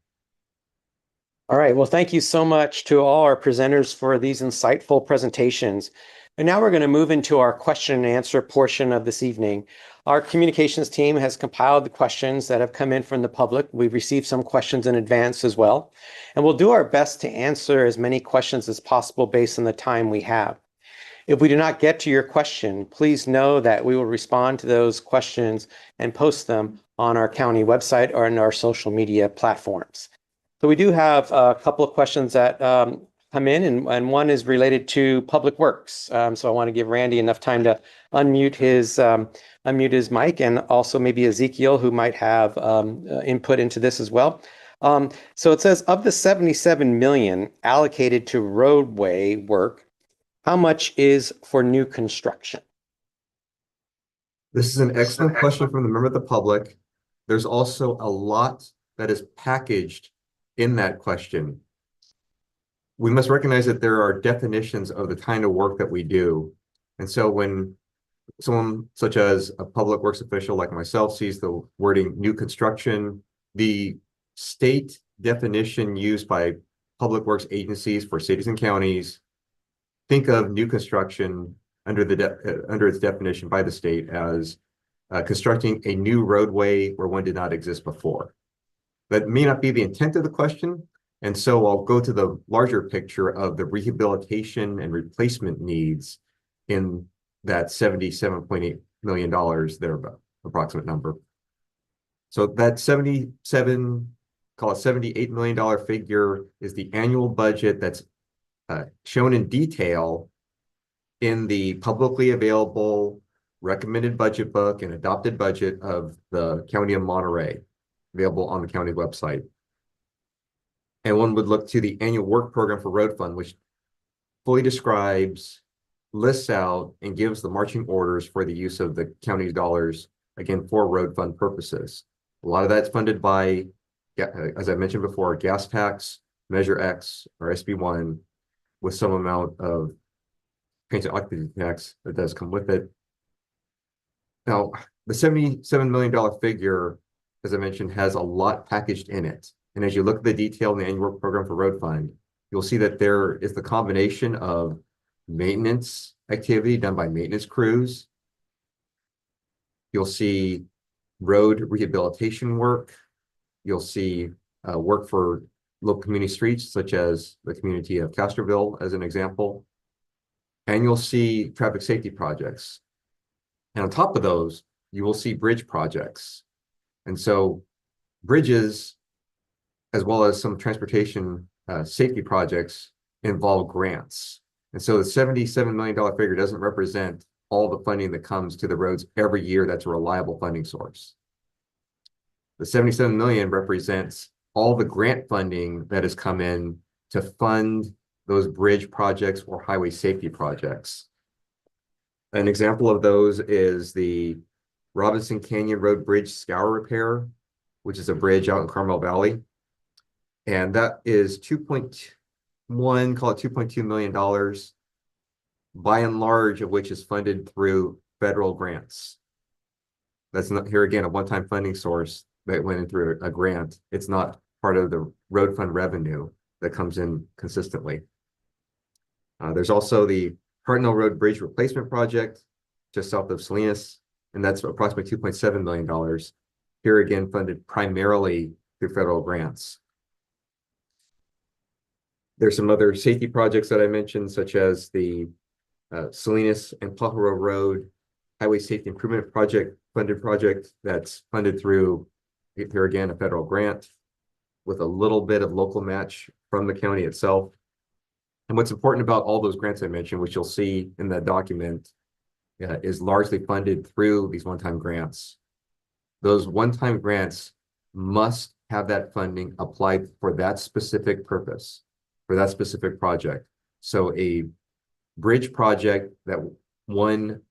All right. Well, thank you so much to all our presenters for these insightful presentations. And now we're going to move into our question and answer portion of this evening. Our communications team has compiled the questions that have come in from the public. We've received some questions in advance as well, and we'll do our best to answer as many questions as possible based on the time we have. If we do not get to your question, please know that we will respond to those questions and post them on our county website or in our social media platforms. So we do have a couple of questions that come in, and one is related to Public Works. So I want to give Randy enough time to unmute his mic, and also maybe Ezekiel, who might have input into this as well. So it says, of the 77 million allocated to roadway work, how much is for new construction? This is an excellent question from the member of the public. There's also a lot that is packaged in that question. we must recognize that there are definitions of the kind of work that we do. And so when someone such as a public works official like myself sees the wording new construction, the state definition used by public works agencies for cities and counties, think of new construction under its definition by the state as constructing a new roadway where one did not exist before. That may not be the intent of the question, and so I'll go to the larger picture of the rehabilitation and replacement needs in that $77.8 million, thereabouts, approximate number. So that call it $78 million figure is the annual budget that's shown in detail in the publicly available recommended budget book and adopted budget of the County of Monterey, available on the county website. And one would look to the annual work program for road fund, which fully describes, lists out, and gives the marching orders for the use of the county's dollars, again, for road fund purposes. A lot of that's funded by, as I mentioned before, gas tax, Measure X, or SB1, with some amount of transit occupancy tax that does come with it. Now, the $77 million figure, as I mentioned, has a lot packaged in it. And as you look at the detail in the annual work program for road fund, you'll see that there is the combination of maintenance activity done by maintenance crews. You'll see road rehabilitation work. You'll see work for local community streets, such as the community of Castroville, as an example. And you'll see traffic safety projects. And on top of those, you will see bridge projects. And so bridges, as well as some transportation safety projects, involve grants. And so the $77 million figure doesn't represent all the funding that comes to the roads every year. That's a reliable funding source. The $77 million represents all the grant funding that has come in to fund those bridge projects or highway safety projects. An example of those is the Robinson Canyon Road Bridge scour repair, which is a bridge out in Carmel Valley. And that is 2.1, call it $2.2 million, by and large of which is funded through federal grants. That's not, here again, a one-time funding source that went in through a grant. It's not part of the road fund revenue that comes in consistently. There's also the Hartnell Road Bridge Replacement Project, just south of Salinas, and that's approximately $2.7 million. Here again, funded primarily through federal grants. There's some other safety projects that I mentioned, such as the Salinas and Pajaro Road Highway Safety Improvement Project, funded project that's funded through, here again, a federal grant with a little bit of local match from the county itself. And what's important about all those grants I mentioned, which you'll see in that document, is largely funded through these one-time grants. Those one-time grants must have that funding applied for that specific purpose, for that specific project. So a bridge project that won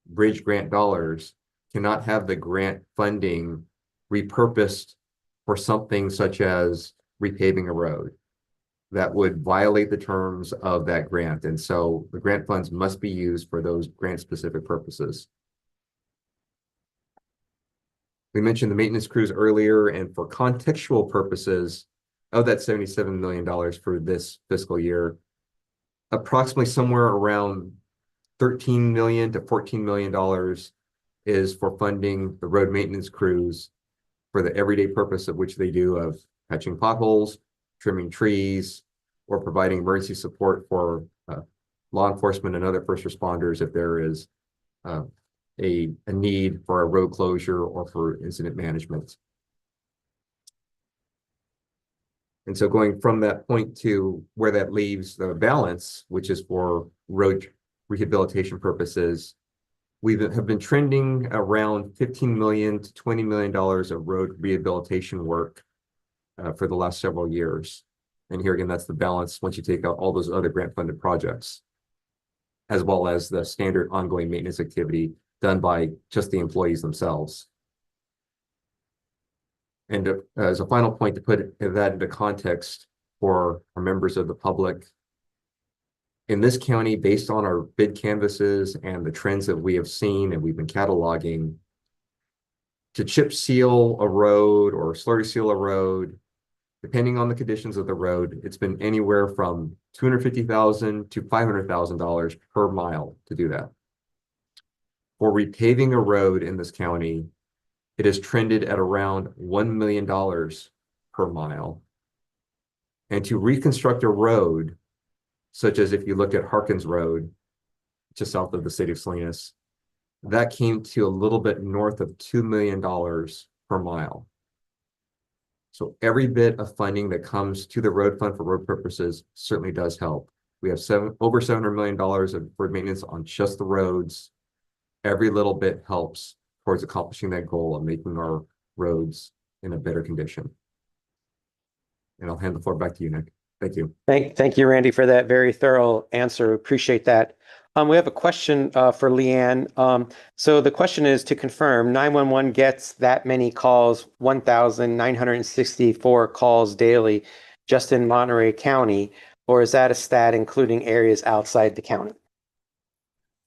bridge grant dollars cannot have the grant funding repurposed for something such as repaving a road. That would violate the terms of that grant. And so the grant funds must be used for those grant specific purposes. We mentioned the maintenance crews earlier, and for contextual purposes of that $77 million for this fiscal year, approximately somewhere around $13 million to $14 million is for funding the road maintenance crews for the everyday purpose of which they do of patching potholes, trimming trees, or providing emergency support for law enforcement and other first responders if there is a need for a road closure or for incident management. And so going from that point to where that leaves the balance, which is for road rehabilitation purposes, we have been trending around $15 million to $20 million of road rehabilitation work for the last several years. And here again, that's the balance once you take out all those other grant funded projects, as well as the standard ongoing maintenance activity done by just the employees themselves. And as a final point to put that into context, for our members of the public. In this county, based on our bid canvases and the trends that we have seen and we've been cataloging, to chip seal a road or slurry seal a road, depending on the conditions of the road, it's been anywhere from $250,000 to $500,000 per mile to do that. For repaving a road in this county, it has trended at around $1 million per mile. And to reconstruct a road, such as if you looked at Harkins Road, just south of the city of Salinas, that came to a little bit north of $2 million per mile. So every bit of funding that comes to the road fund for road purposes certainly does help. We have over $700 million for maintenance on just the roads. Every little bit helps towards accomplishing that goal of making our roads in a better condition. And I'll hand the floor back to you, Nick. Thank you. Thank you, Randy, for that very thorough answer. Appreciate that. We have a question for Leanne. So the question is to confirm 911 gets that many calls, 1,964 calls daily just in Monterey County, or is that a stat including areas outside the county?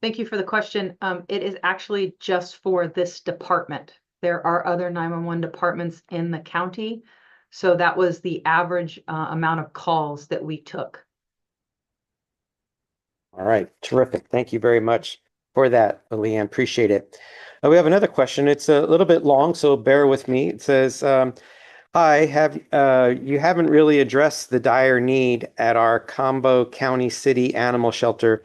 Thank you for the question. It is actually just for this department. There are other 911 departments in the county. So that was the average amount of calls that we took. All right, terrific. Thank you very much for that, Leanne. Appreciate it. We have another question. It's a little bit long, so bear with me. It says, hi, you haven't really addressed the dire need at our Combo County City Animal Shelter.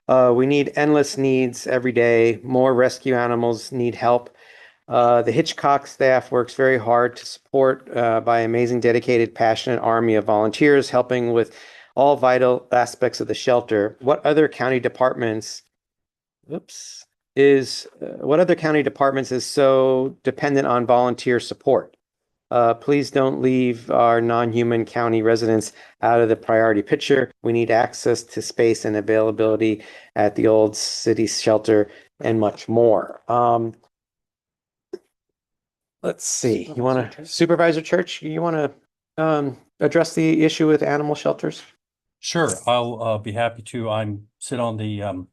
We need endless needs every day. More rescue animals need help. The Hitchcock staff works very hard to support by amazing, dedicated, passionate army of volunteers helping with all vital aspects of the shelter. What other county departments is so dependent on volunteer support? Please don't leave our non-human county residents out of the priority picture. We need access to space and availability at the old city shelter and much more. Let's see. You want to, Supervisor Church, you want to address the issue with animal shelters? Sure, I'll be happy to. Sit on the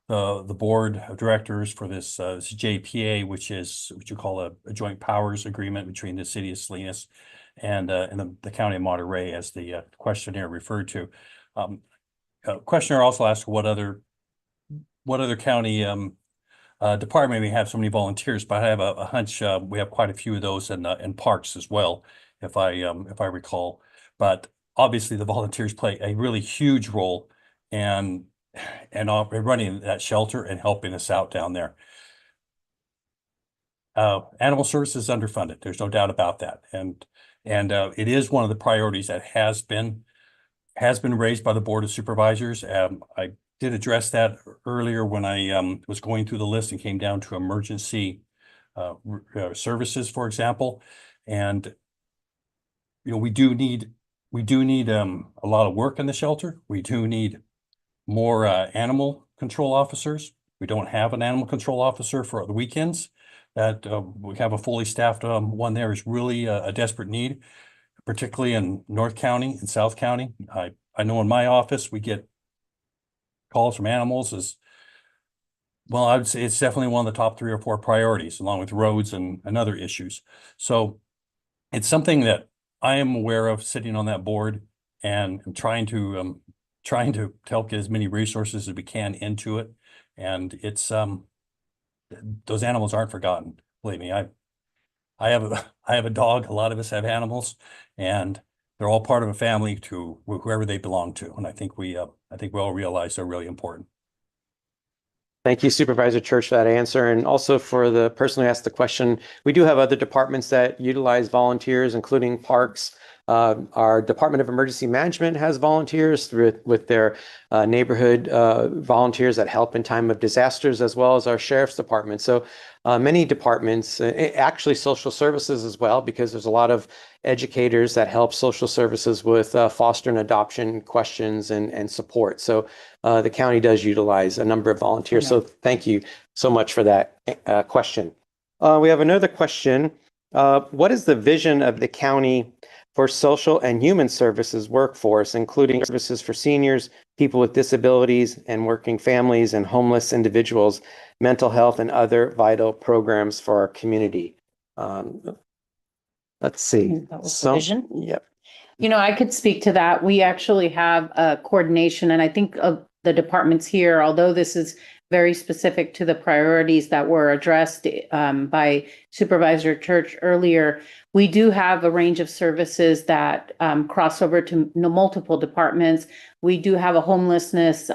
board of directors for this JPA, which is what you call a joint powers agreement between the city of Salinas and the county of Monterey, as the questionnaire referred to. Questionnaire also asked what other county department we have so many volunteers, but I have a hunch we have quite a few of those in parks as well, if I recall. But obviously, the volunteers play a really huge role in running that shelter and helping us out down there. Animal services is underfunded. There's no doubt about that, and it is one of the priorities that has been raised by the Board of Supervisors. I did address that earlier when I was going through the list and came down to emergency services, for example, and we do need a lot of work in the shelter. We do need more animal control officers. We don't have an animal control officer for the weekends. That we have a fully staffed one there is really a desperate need, particularly in North County and South County. I know in my office we get calls from animals as well. I would say it's definitely one of the top 3 or 4 priorities, along with roads and other issues. So it's something that I am aware of sitting on that board and trying to help get as many resources as we can into it. And it's those animals aren't forgotten. Believe me, I have a dog. A lot of us have animals, and they're all part of a family to whoever they belong to. And I think we all realize they're really important. Thank you, Supervisor Church, for that answer. And also for the person who asked the question, we do have other departments that utilize volunteers, including parks. Our Department of Emergency Management has volunteers with their neighborhood volunteers that help in time of disasters, as well as our Sheriff's Department. So many departments, actually social services as well, because there's a lot of educators that help social services with foster and adoption questions and support. So the county does utilize a number of volunteers. So thank you so much for that question. We have another question. What is the vision of the county for social and human services workforce, including services for seniors, people with disabilities and working families and homeless individuals, mental health, and other vital programs for our community. Let's see. That was the vision. Yep. You know, I could speak to that. We actually have a coordination, and I think of the departments here, although this is very specific to the priorities that were addressed by Supervisor Church earlier, we do have a range of services that cross over to multiple departments. We do have a homelessness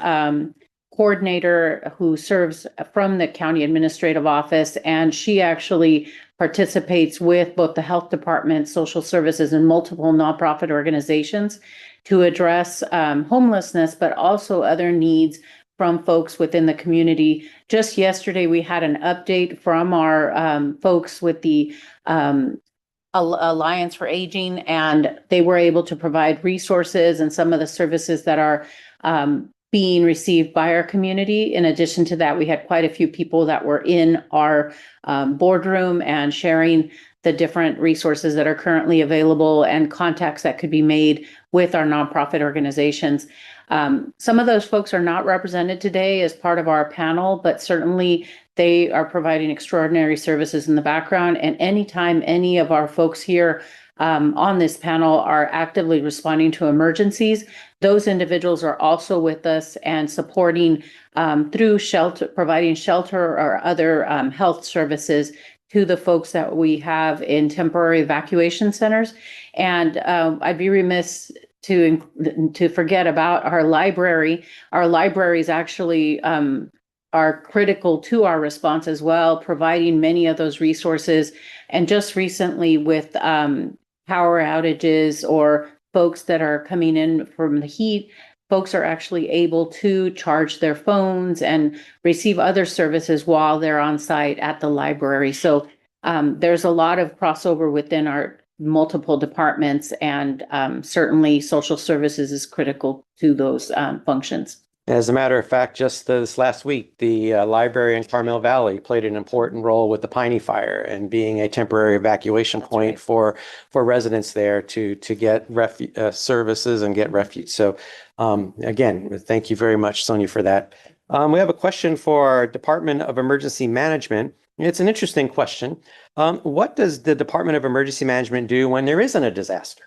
coordinator who serves from the county administrative office, and she actually participates with both the health department, social services, and multiple nonprofit organizations to address homelessness, but also other needs from folks within the community. Just yesterday, we had an update from our folks with the Alliance for Aging, and they were able to provide resources and some of the services that are being received by our community. In addition to that, we had quite a few people that were in our boardroom and sharing the different resources that are currently available and contacts that could be made with our nonprofit organizations. Some of those folks are not represented today as part of our panel, but certainly they are providing extraordinary services in the background. And anytime any of our folks here on this panel are actively responding to emergencies, those individuals are also with us and supporting through shelter, providing shelter or other health services to the folks that we have in temporary evacuation centers. And I'd be remiss to forget about our library. Our libraries actually are critical to our response as well, providing many of those resources. And just recently with power outages or folks that are coming in from the heat, folks are actually able to charge their phones and receive other services while they're on site at the library. So there's a lot of crossover within our multiple departments, and certainly social services is critical to those functions. As a matter of fact, just this last week, the library in Carmel Valley played an important role with the Piney Fire and being a temporary evacuation point for residents there to get services and get refuge. So again, thank you very much, Sonia, for that. We have a question for our Department of Emergency Management. It's an interesting question. What does the Department of Emergency Management do when there isn't a disaster?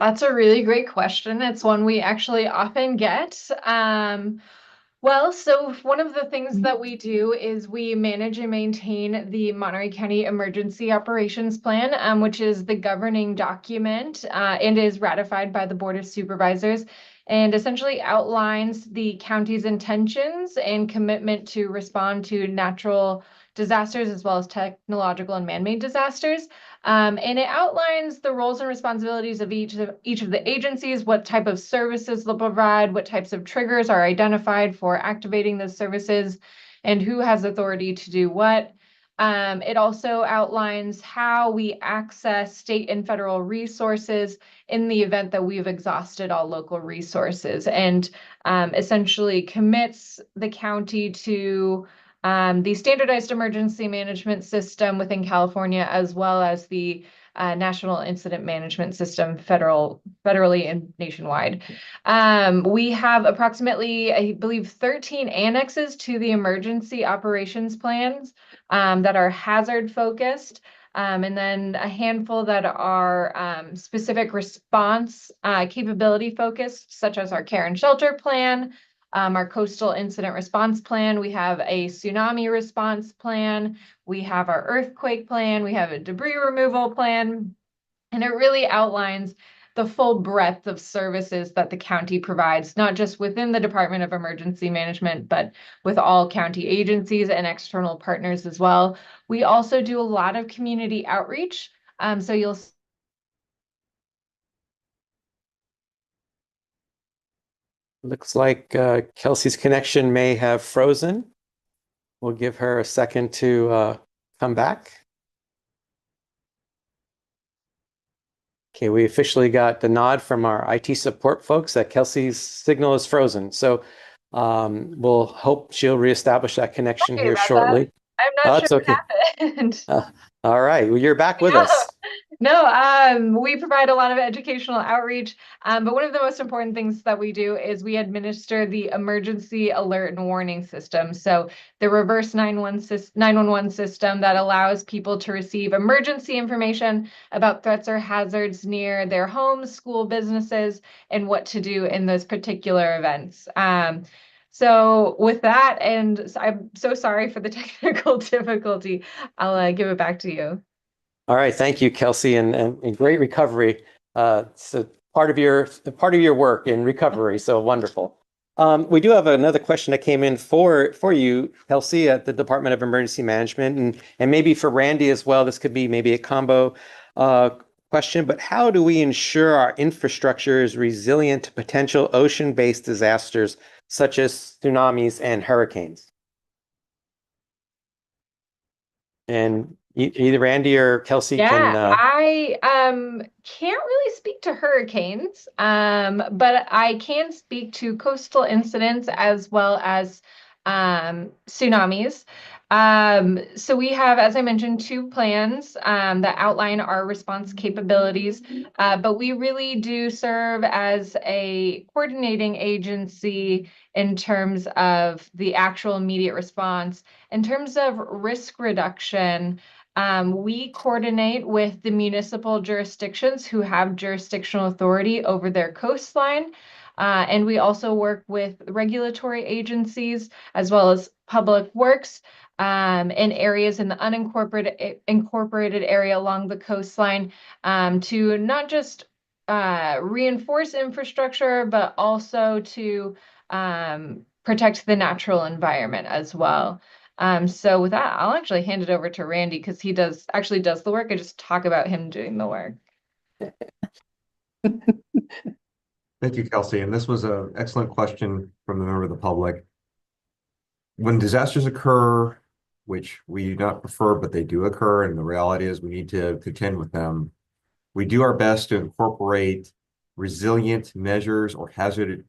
That's a really great question. It's one we actually often get. Well, so one of the things that we do is we manage and maintain the Monterey County Emergency Operations Plan, which is the governing document and is ratified by the Board of Supervisors, and essentially outlines the county's intentions and commitment to respond to natural disasters as well as technological and man-made disasters. And it outlines the roles and responsibilities of each of the agencies, what type of services they'll provide, what types of triggers are identified for activating those services, and who has authority to do what. It also outlines how we access state and federal resources in the event that we've exhausted all local resources, and essentially commits the county to the standardized emergency management system within California, as well as the National Incident Management System federally and nationwide. We have approximately, I believe, 13 annexes to the emergency operations plans that are hazard focused, and then a handful that are specific response capability focused, such as our care and shelter plan, our coastal incident response plan. We have a tsunami response plan. We have our earthquake plan. We have a debris removal plan. And it really outlines the full breadth of services that the county provides, not just within the Department of Emergency Management, but with all county agencies and external partners as well. We also do a lot of community outreach. So you'll Looks like Kelsey's connection may have frozen. We'll give her a second to come back. Okay, we officially got the nod from our IT support folks that Kelsey's signal is frozen. So we'll hope she'll reestablish that connection here shortly. I'm not sure what happened. All right, well, you're back with us. No, we provide a lot of educational outreach, but one of the most important things that we do is we administer the emergency alert and warning system. So the reverse 911 system that allows people to receive emergency information about threats or hazards near their homes, school, businesses, and what to do in those particular events. So with that, and I'm so sorry for the technical difficulty, I'll give it back to you. All right, thank you, Kelsey, and great recovery. So part of your work in recovery, so wonderful. We do have another question that came in for you, Kelsey, at the Department of Emergency Management, and maybe for Randy as well. This could be maybe a combo question, but how do we ensure our infrastructure is resilient to potential ocean-based disasters such as tsunamis and hurricanes? And either Randy or Kelsey can. I can't really speak to hurricanes, but I can speak to coastal incidents as well as tsunamis. So we have, as I mentioned, 2 plans that outline our response capabilities, but we really do serve as a coordinating agency in terms of the actual immediate response. In terms of risk reduction, we coordinate with the municipal jurisdictions who have jurisdictional authority over their coastline. And we also work with regulatory agencies as well as public works in areas in the incorporated area along the coastline to not just reinforce infrastructure, but also to protect the natural environment as well. So with that, I'll actually hand it over to Randy because he actually does the work. I just talk about him doing the work. Thank you, Kelsey. And this was an excellent question from the member of the public. When disasters occur, which we do not prefer, but they do occur, and the reality is we need to contend with them, we do our best to incorporate resilient measures or hazard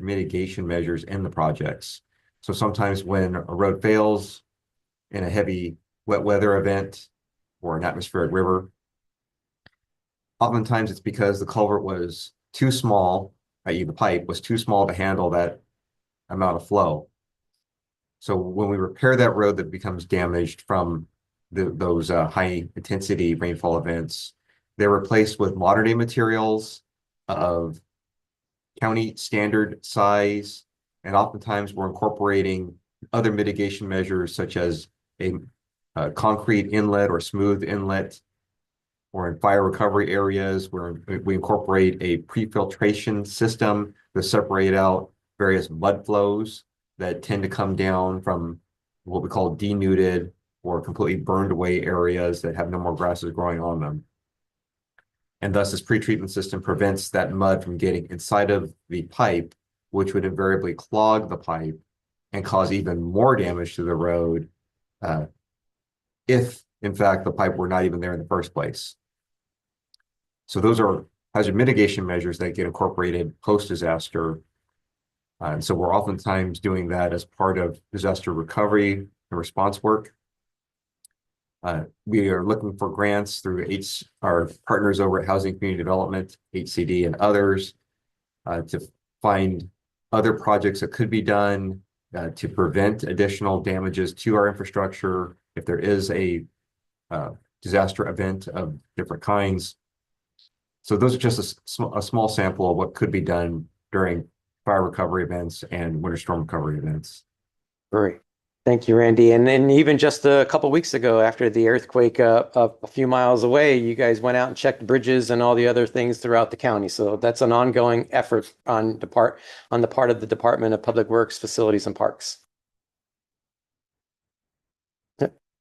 mitigation measures in the projects. So sometimes when a road fails in a heavy wet weather event or an atmospheric river, oftentimes it's because the culvert was too small, i.e. the pipe was too small to handle that amount of flow. So when we repair that road that becomes damaged from those high intensity rainfall events, they're replaced with modern day materials of county standard size, and oftentimes we're incorporating other mitigation measures such as a concrete inlet or smooth inlet, or in fire recovery areas where we incorporate a pre-filtration system to separate out various mud flows that tend to come down from what we call denuded or completely burned away areas that have no more grasses growing on them. And thus this pre-treatment system prevents that mud from getting inside of the pipe, which would invariably clog the pipe and cause even more damage to the road if, in fact, the pipe were not even there in the first place. So those are hazard mitigation measures that get incorporated post-disaster. And so we're oftentimes doing that as part of disaster recovery and response work. We are looking for grants through our partners over at Housing Community Development, HCD, and others to find other projects that could be done to prevent additional damages to our infrastructure if there is a disaster event of different kinds. So those are just a small sample of what could be done during fire recovery events and winter storm recovery events. Great. Thank you, Randy. And then even just a couple of weeks ago, after the earthquake a few miles away, you guys went out and checked bridges and all the other things throughout the county. So that's an ongoing effort on the part of the Department of Public Works, Facilities, and Parks.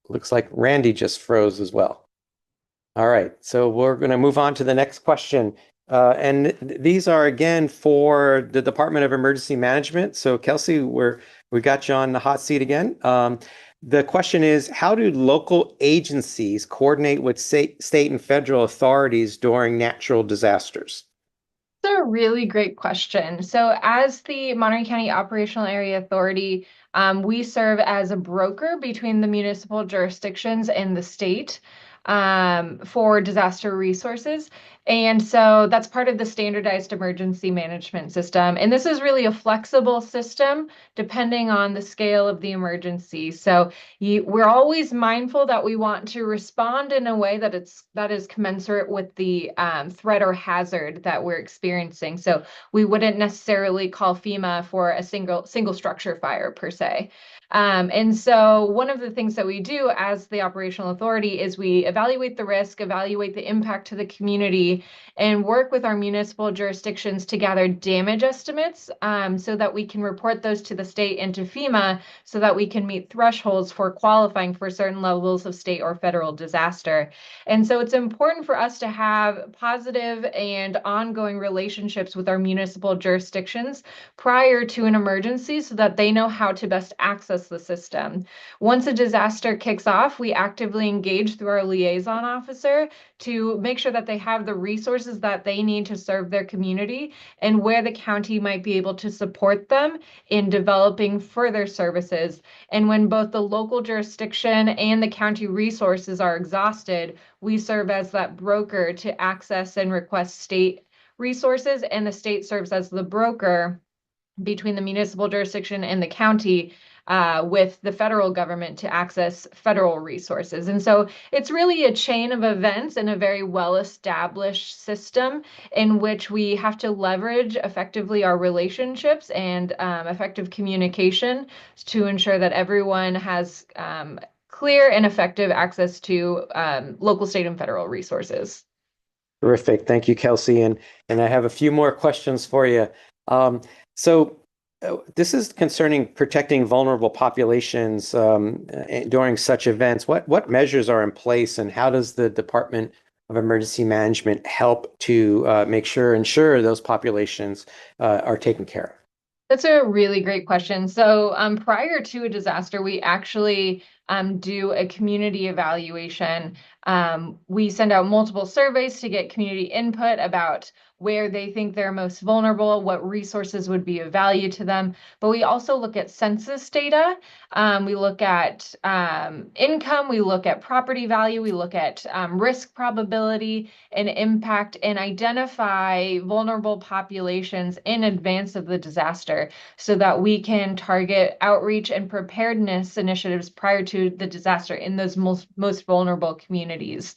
Looks like Randy just froze as well. All right, so we're going to move on to the next question. And these are again for the Department of Emergency Management. So Kelsey, we got you on the hot seat again. The question is, how do local agencies coordinate with state and federal authorities during natural disasters? That's a really great question. So as the Monterey County Operational Area Authority, we serve as a broker between the municipal jurisdictions and the state. for disaster resources. And so that's part of the standardized emergency management system. And this is really a flexible system depending on the scale of the emergency. So we're always mindful that we want to respond in a way that is commensurate with the threat or hazard that we're experiencing. So we wouldn't necessarily call FEMA for a single structure fire per se. And so one of the things that we do as the operational authority is we evaluate the risk, evaluate the impact to the community, and work with our municipal jurisdictions to gather damage estimates so that we can report those to the state and to FEMA so that we can meet thresholds for qualifying for certain levels of state or federal disaster. And so it's important for us to have positive and ongoing relationships with our municipal jurisdictions prior to an emergency so that they know how to best access the system. Once a disaster kicks off, we actively engage through our liaison officer to make sure that they have the resources that they need to serve their community and where the county might be able to support them in developing further services. And when both the local jurisdiction and the county resources are exhausted, we serve as that broker to access and request state resources, and the state serves as the broker between the municipal jurisdiction and the county with the federal government to access federal resources. And so it's really a chain of events and a very well-established system in which we have to leverage effectively our relationships and effective communication to ensure that everyone has clear and effective access to local, state, and federal resources. Terrific. Thank you, Kelsey. And I have a few more questions for you. This is concerning protecting vulnerable populations during such events. What measures are in place, and how does the Department of Emergency Management help to ensure those populations are taken care of? That's a really great question. So prior to a disaster, we actually do a community evaluation. We send out multiple surveys to get community input about where they think they're most vulnerable, what resources would be of value to them. But we also look at census data. We look at income, we look at property value, we look at risk probability and impact, and identify vulnerable populations in advance of the disaster so that we can target outreach and preparedness initiatives prior to the disaster in those most vulnerable communities.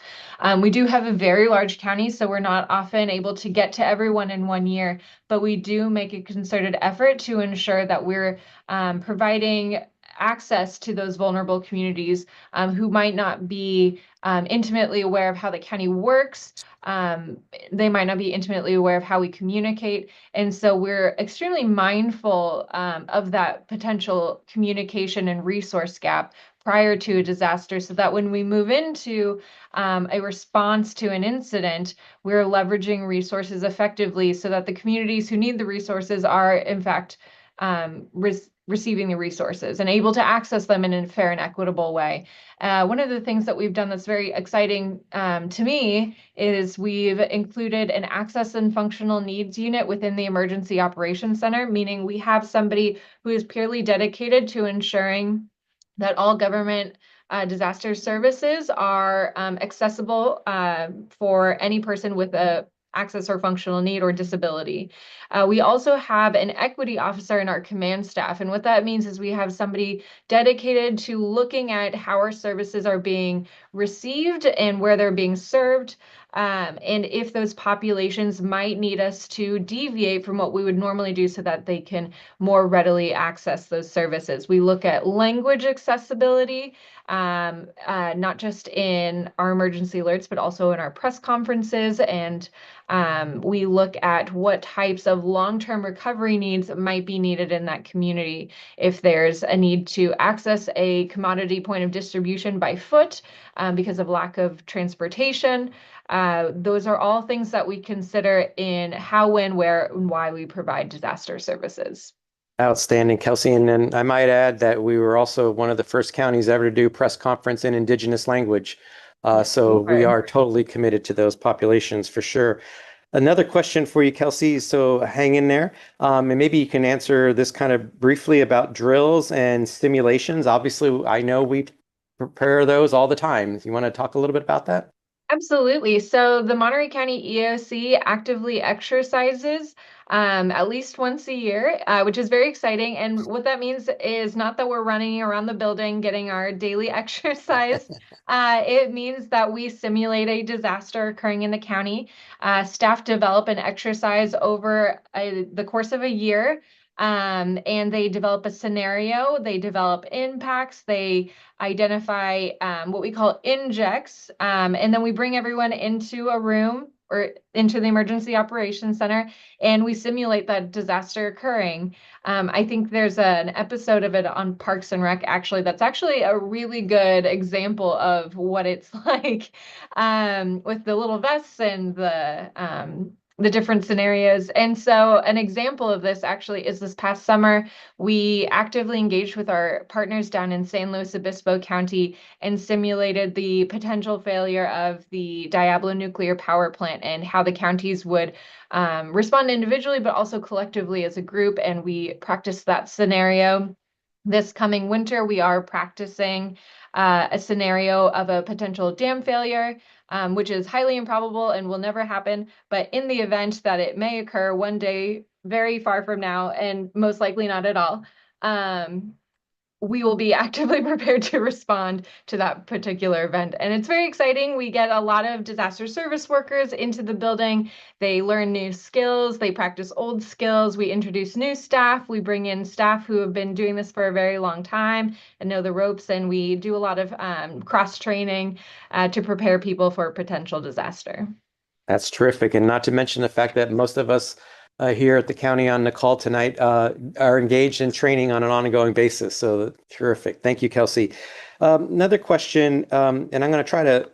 We do have a very large county, so we're not often able to get to everyone in 1 year, but we do make a concerted effort to ensure that we're providing access to those vulnerable communities who might not be intimately aware of how the county works. They might not be intimately aware of how we communicate. And so we're extremely mindful of that potential communication and resource gap prior to a disaster, so that when we move into a response to an incident, we're leveraging resources effectively so that the communities who need the resources are, in fact, receiving the resources and able to access them in a fair and equitable way. One of the things that we've done that's very exciting to me is we've included an access and functional needs unit within the Emergency Operations Center, meaning we have somebody who is purely dedicated to ensuring that all government disaster services are accessible for any person with a access or functional need or disability. We also have an equity officer in our command staff. And what that means is we have somebody dedicated to looking at how our services are being received and where they're being served. And if those populations might need us to deviate from what we would normally do so that they can more readily access those services. We look at language accessibility, not just in our emergency alerts, but also in our press conferences. And we look at what types of long-term recovery needs might be needed in that community. If there's a need to access a commodity point of distribution by foot because of lack of transportation, those are all things that we consider in how, when, where, and why we provide disaster services. Outstanding, Kelsey. And then I might add that we were also one of the first counties ever to do press conference in Indigenous language. So we are totally committed to those populations for sure. Another question for you, Kelsey. So hang in there. And maybe you can answer this kind of briefly about drills and simulations. Obviously, I know we prepare those all the time. You want to talk a little bit about that? Absolutely. So the Monterey County EOC actively exercises at least once a year, which is very exciting. And what that means is not that we're running around the building getting our daily exercise. It means that we simulate a disaster occurring in the county. Staff develop an exercise over the course of a year. And they develop a scenario, they develop impacts, they identify what we call injects, and then we bring everyone into a room or into the emergency operations center, and we simulate that disaster occurring. I think there's an episode of it on Parks and Rec, actually, that's actually a really good example of what it's like with the little vests and the different scenarios. And so an example of this actually is this past summer, we actively engaged with our partners down in San Luis Obispo County and simulated the potential failure of the Diablo nuclear power plant and how the counties would respond individually, but also collectively as a group. And we practiced that scenario. This coming winter, we are practicing a scenario of a potential dam failure, which is highly improbable and will never happen. But in the event that it may occur one day very far from now, and most likely not at all, we will be actively prepared to respond to that particular event. And it's very exciting. We get a lot of disaster service workers into the building. They learn new skills. They practice old skills. We introduce new staff. We bring in staff who have been doing this for a very long time and know the ropes. And we do a lot of cross-training to prepare people for potential disaster. That's terrific. And not to mention the fact that most of us here at the county on the call tonight are engaged in training on an ongoing basis. So terrific. Thank you, Kelsey. Another question, and I'm going to try to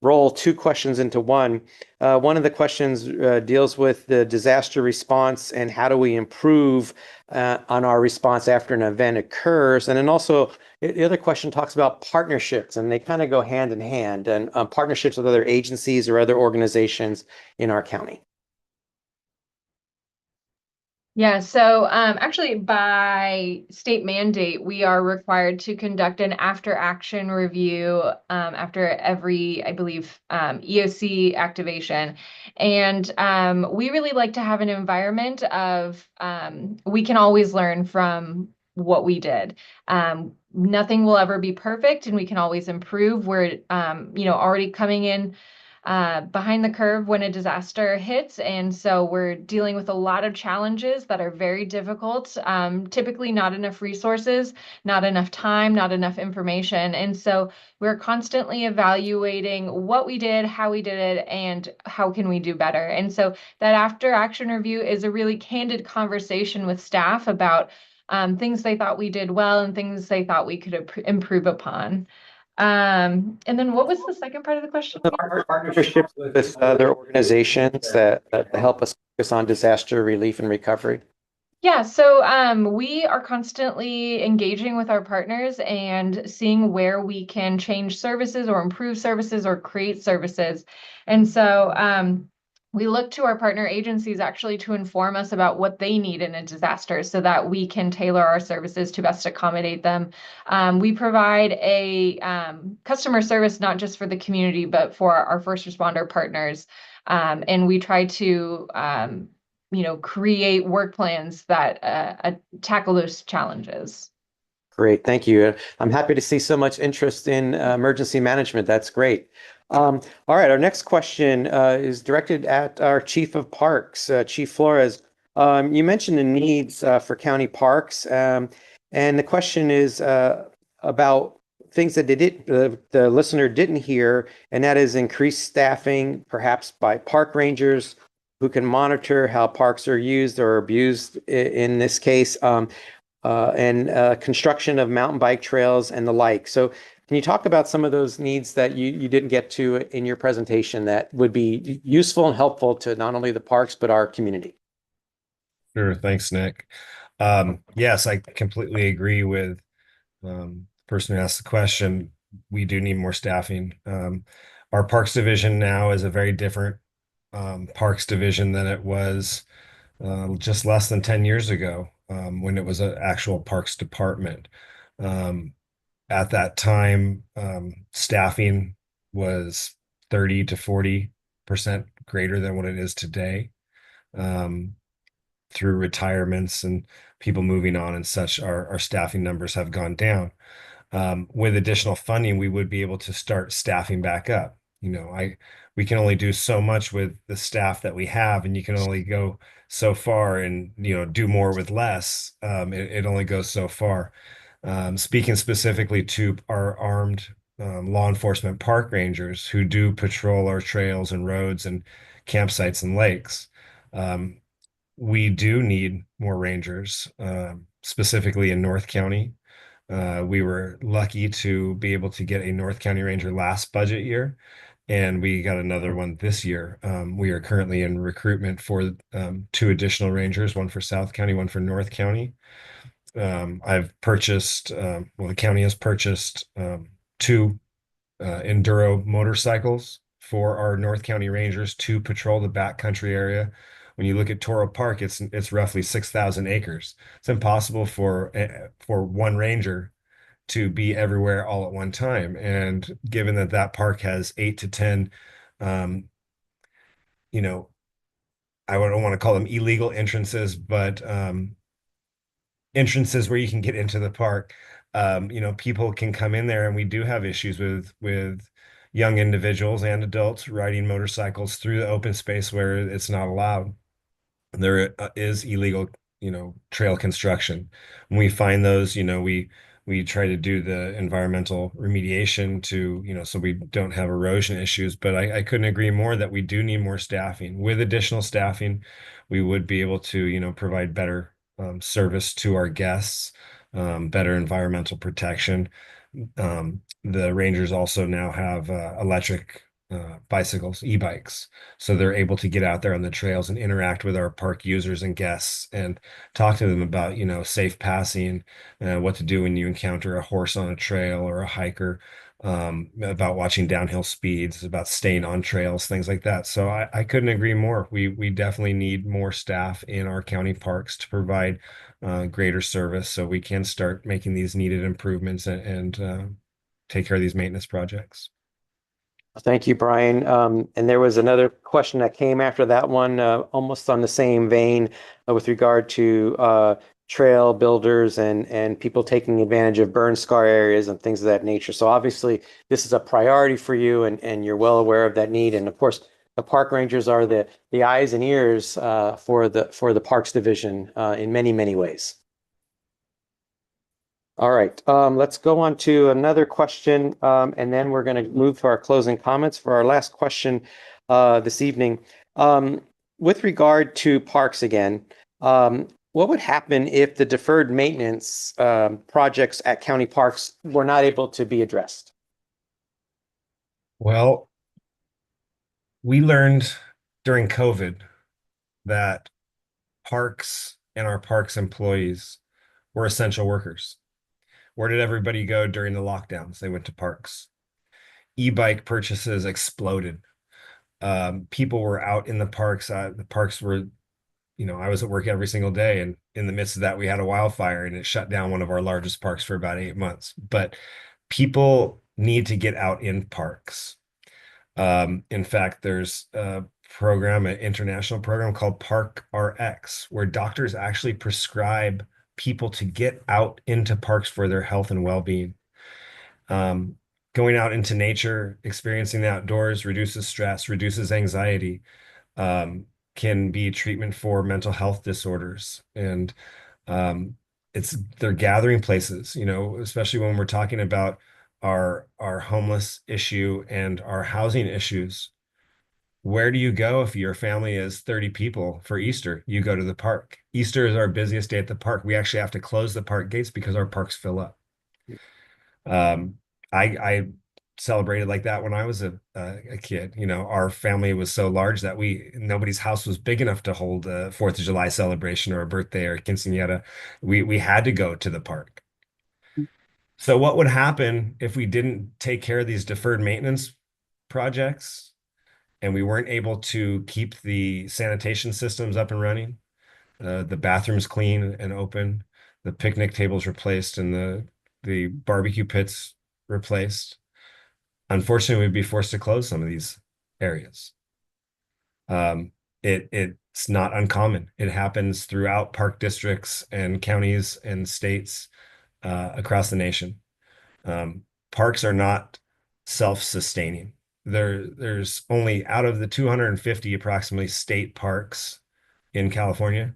roll two questions into one. One of the questions deals with the disaster response and how do we improve on our response after an event occurs. And then also the other question talks about partnerships, and they kind of go hand in hand, and partnerships with other agencies or other organizations in our county. Yeah, so actually by state mandate, we are required to conduct an after-action review after every, I believe, EOC activation. And we really like to have an environment of we can always learn from what we did. Nothing will ever be perfect, and we can always improve. We're already coming in behind the curve when a disaster hits. And so we're dealing with a lot of challenges that are very difficult, typically not enough resources, not enough time, not enough information. And so we're constantly evaluating what we did, how we did it, and how can we do better. And so that after action review is a really candid conversation with staff about things they thought we did well and things they thought we could improve upon. And then what was the second part of the question? Partnerships with other organizations that help us focus on disaster relief and recovery. Yeah, so we are constantly engaging with our partners and seeing where we can change services or improve services or create services. And so we look to our partner agencies actually to inform us about what they need in a disaster so that we can tailor our services to best accommodate them. We provide a customer service not just for the community, but for our first responder partners. And we try to create work plans that tackle those challenges. Great, thank you. I'm happy to see so much interest in emergency management. That's great. All right, our next question is directed at our Chief of Parks, Chief Flores. You mentioned the needs for county parks, and the question is about things that the listener didn't hear, and that is increased staffing, perhaps by park rangers who can monitor how parks are used or abused in this case, and construction of mountain bike trails and the like. So can you talk about some of those needs that you didn't get to in your presentation that would be useful and helpful to not only the parks, but our community? Sure. Thanks, Nick. Yes, I completely agree with the person who asked the question. We do need more staffing. Our parks division now is a very different parks division than it was just less than 10 years ago when it was an actual parks department. at that time, staffing was 30 to 40% greater than what it is today. Through retirements and people moving on and such, our staffing numbers have gone down. With additional funding, we would be able to start staffing back up. We can only do so much with the staff that we have, and you can only go so far and, do more with less. It only goes so far. Speaking specifically to our armed law enforcement park rangers who do patrol our trails and roads and campsites and lakes, we do need more rangers, specifically in North County. We were lucky to be able to get a North County Ranger last budget year, and we got another one this year. We are currently in recruitment for 2 additional Rangers, one for South County, one for North County. I've purchased, the county has purchased 2 Enduro motorcycles for our North County Rangers to patrol the backcountry area. When you look at Toro Park, it's roughly 6,000 acres. It's impossible for one ranger to be everywhere all at one time. And given that park has 8 to 10, I don't want to call them illegal entrances, but entrances where you can get into the park. People can come in there, and we do have issues with young individuals and adults riding motorcycles through the open space where it's not allowed. There is illegal, trail construction. When we find those, we try to do the environmental remediation to, so we don't have erosion issues. But I couldn't agree more that we do need more staffing. With additional staffing, we would be able to, provide better service to our guests, better environmental protection. The Rangers also now have electric bicycles, e-bikes, so they're able to get out there on the trails and interact with our park users and guests and talk to them about, safe passing, what to do when you encounter a horse on a trail or a hiker, about watching downhill speeds, about staying on trails, things like that. So I couldn't agree more. We definitely need more staff in our county parks to provide greater service so we can start making these needed improvements and take care of these maintenance projects. Thank you, Brian. And there was another question that came after that one, almost on the same vein, with regard to trail builders and people taking advantage of burn scar areas and things of that nature. So obviously, this is a priority for you, and you're well aware of that need. And of course, the park rangers are the eyes and ears for the Parks Division in many, many ways. All right, let's go on to another question, and then we're going to move to our closing comments for our last question this evening. With regard to parks again, what would happen if the deferred maintenance projects at county parks were not able to be addressed? Well, we learned during COVID that parks and our parks employees were essential workers. Where did everybody go during the lockdowns? They went to parks. E-bike purchases exploded. People were out in the parks. The parks were, I was at work every single day, and in the midst of that, we had a wildfire and it shut down one of our largest parks for about 8 months. But people need to get out in parks. In fact, there's a program, an international program called Park RX, where doctors actually prescribe people to get out into parks for their health and well-being. Going out into nature, experiencing the outdoors reduces stress, reduces anxiety, can be treatment for mental health disorders. And they're gathering places, especially when we're talking about our homeless issue and our housing issues. Where do you go if your family is 30 people for Easter? You go to the park. Easter is our busiest day at the park. We actually have to close the park gates because our parks fill up. I celebrated like that when I was a kid. Our family was so large that nobody's house was big enough to hold a 4th of July celebration or a birthday or a quinceañera. We had to go to the park. So what would happen if we didn't take care of these deferred maintenance projects and we weren't able to keep the sanitation systems up and running, the bathrooms clean and open, the picnic tables replaced, and the the barbecue pits replaced. Unfortunately, we'd be forced to close some of these areas. It's not uncommon. It happens throughout park districts and counties and states across the nation. Parks are not self-sustaining. There's only, out of the 250 approximately state parks in California,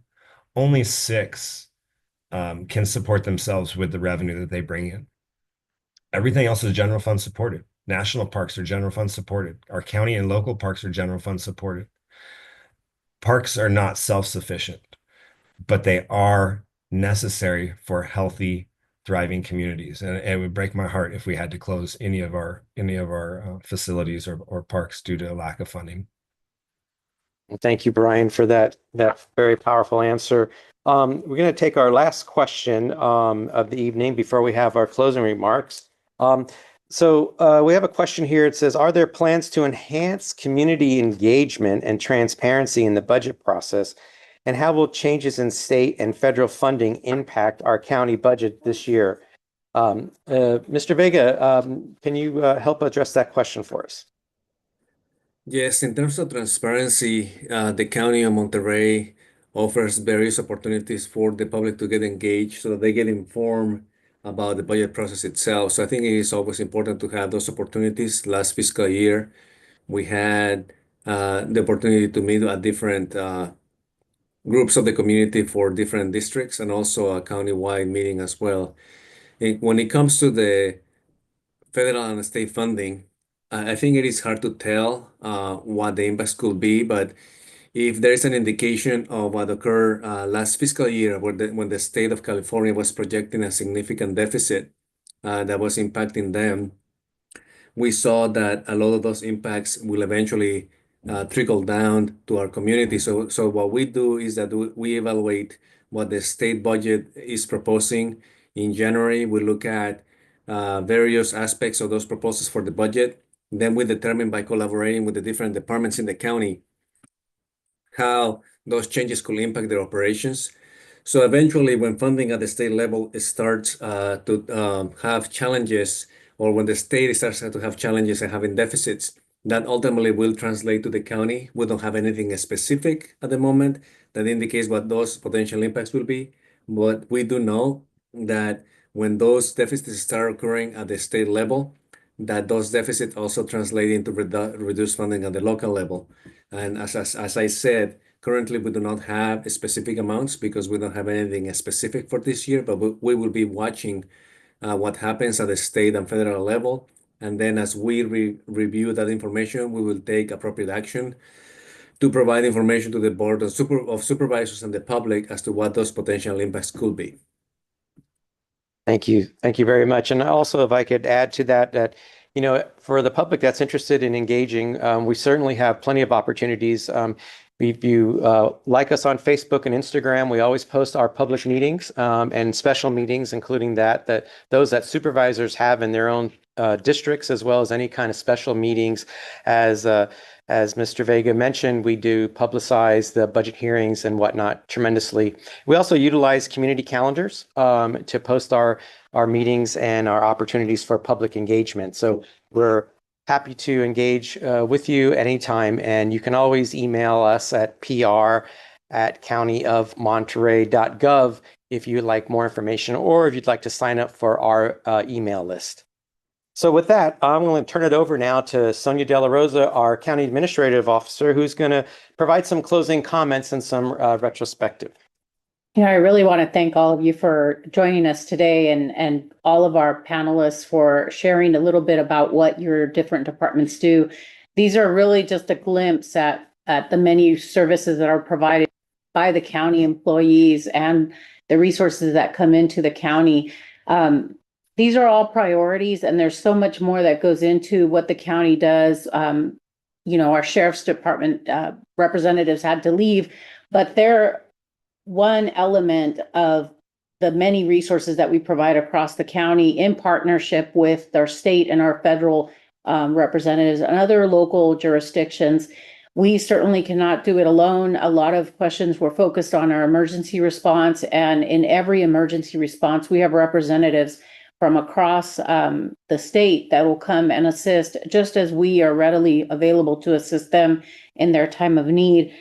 only 6 can support themselves with the revenue that they bring in. Everything else is general fund supported. National parks are general fund supported. Our county and local parks are general fund supported. Parks are not self-sufficient, but they are necessary for healthy, thriving communities. And it would break my heart if we had to close any of our facilities or parks due to a lack of funding. Well, thank you, Brian, for that very powerful answer. We're going to take our last question of the evening before we have our closing remarks. So we have a question here. It says, are there plans to enhance community engagement and transparency in the budget process? And how will changes in state and federal funding impact our county budget this year? Mr. Vega, can you help address that question for us? Yes, in terms of transparency, the County of Monterey offers various opportunities for the public to get engaged so that they get informed about the budget process itself. So I think it is always important to have those opportunities. Last fiscal year, we had the opportunity to meet at different groups of the community for different districts and also a county-wide meeting as well. When it comes to the federal and state funding, I think it is hard to tell what the impacts could be, but if there is an indication of what occurred last fiscal year, when the state of California was projecting a significant deficit that was impacting them, we saw that a lot of those impacts will eventually trickle down to our community. So what we do is that we evaluate what the state budget is proposing. In January, we look at various aspects of those proposals for the budget. Then we determine, by collaborating with the different departments in the county, how those changes could impact their operations. So eventually, when funding at the state level starts to have challenges, or when the state starts to have challenges and having deficits, that ultimately will translate to the county. We don't have anything specific at the moment that indicates what those potential impacts will be, but we do know that when those deficits start occurring at the state level, that those deficits also translate into reduced funding at the local level. And as I said, currently we do not have specific amounts because we don't have anything specific for this year, but we will be watching what happens at the state and federal level. And then as we review that information, we will take appropriate action to provide information to the Board of Supervisors and the public as to what those potential impacts could be. Thank you. Thank you very much. And also, if I could add to that, for the public that's interested in engaging, we certainly have plenty of opportunities. If you like us on Facebook and Instagram, we always post our public meetings and special meetings, including those that supervisors have in their own districts, as well as any kind of special meetings. As Mr. Vega mentioned, we do publicize the budget hearings and whatnot tremendously. We also utilize community calendars to post our meetings and our opportunities for public engagement. So we're happy to engage with you anytime, and you can always email us at pr@countyofmonterey.gov if you'd like more information, or if you'd like to sign up for our email list. So with that, I'm going to turn it over now to Sonia De La Rosa, our County Administrative Officer, who's going to provide some closing comments and some retrospective. I really want to thank all of you for joining us today, and all of our panelists for sharing a little bit about what your different departments do. These are really just a glimpse at the many services that are provided by the county employees and the resources that come into the county. These are all priorities, and there's so much more that goes into what the county does. Our sheriff's department representatives had to leave, but they're one element of the many resources that we provide across the county in partnership with our state and our federal representatives and other local jurisdictions. We certainly cannot do it alone. A lot of questions were focused on our emergency response, and in every emergency response, we have representatives from across the state that will come and assist, just as we are readily available to assist them in their time of need.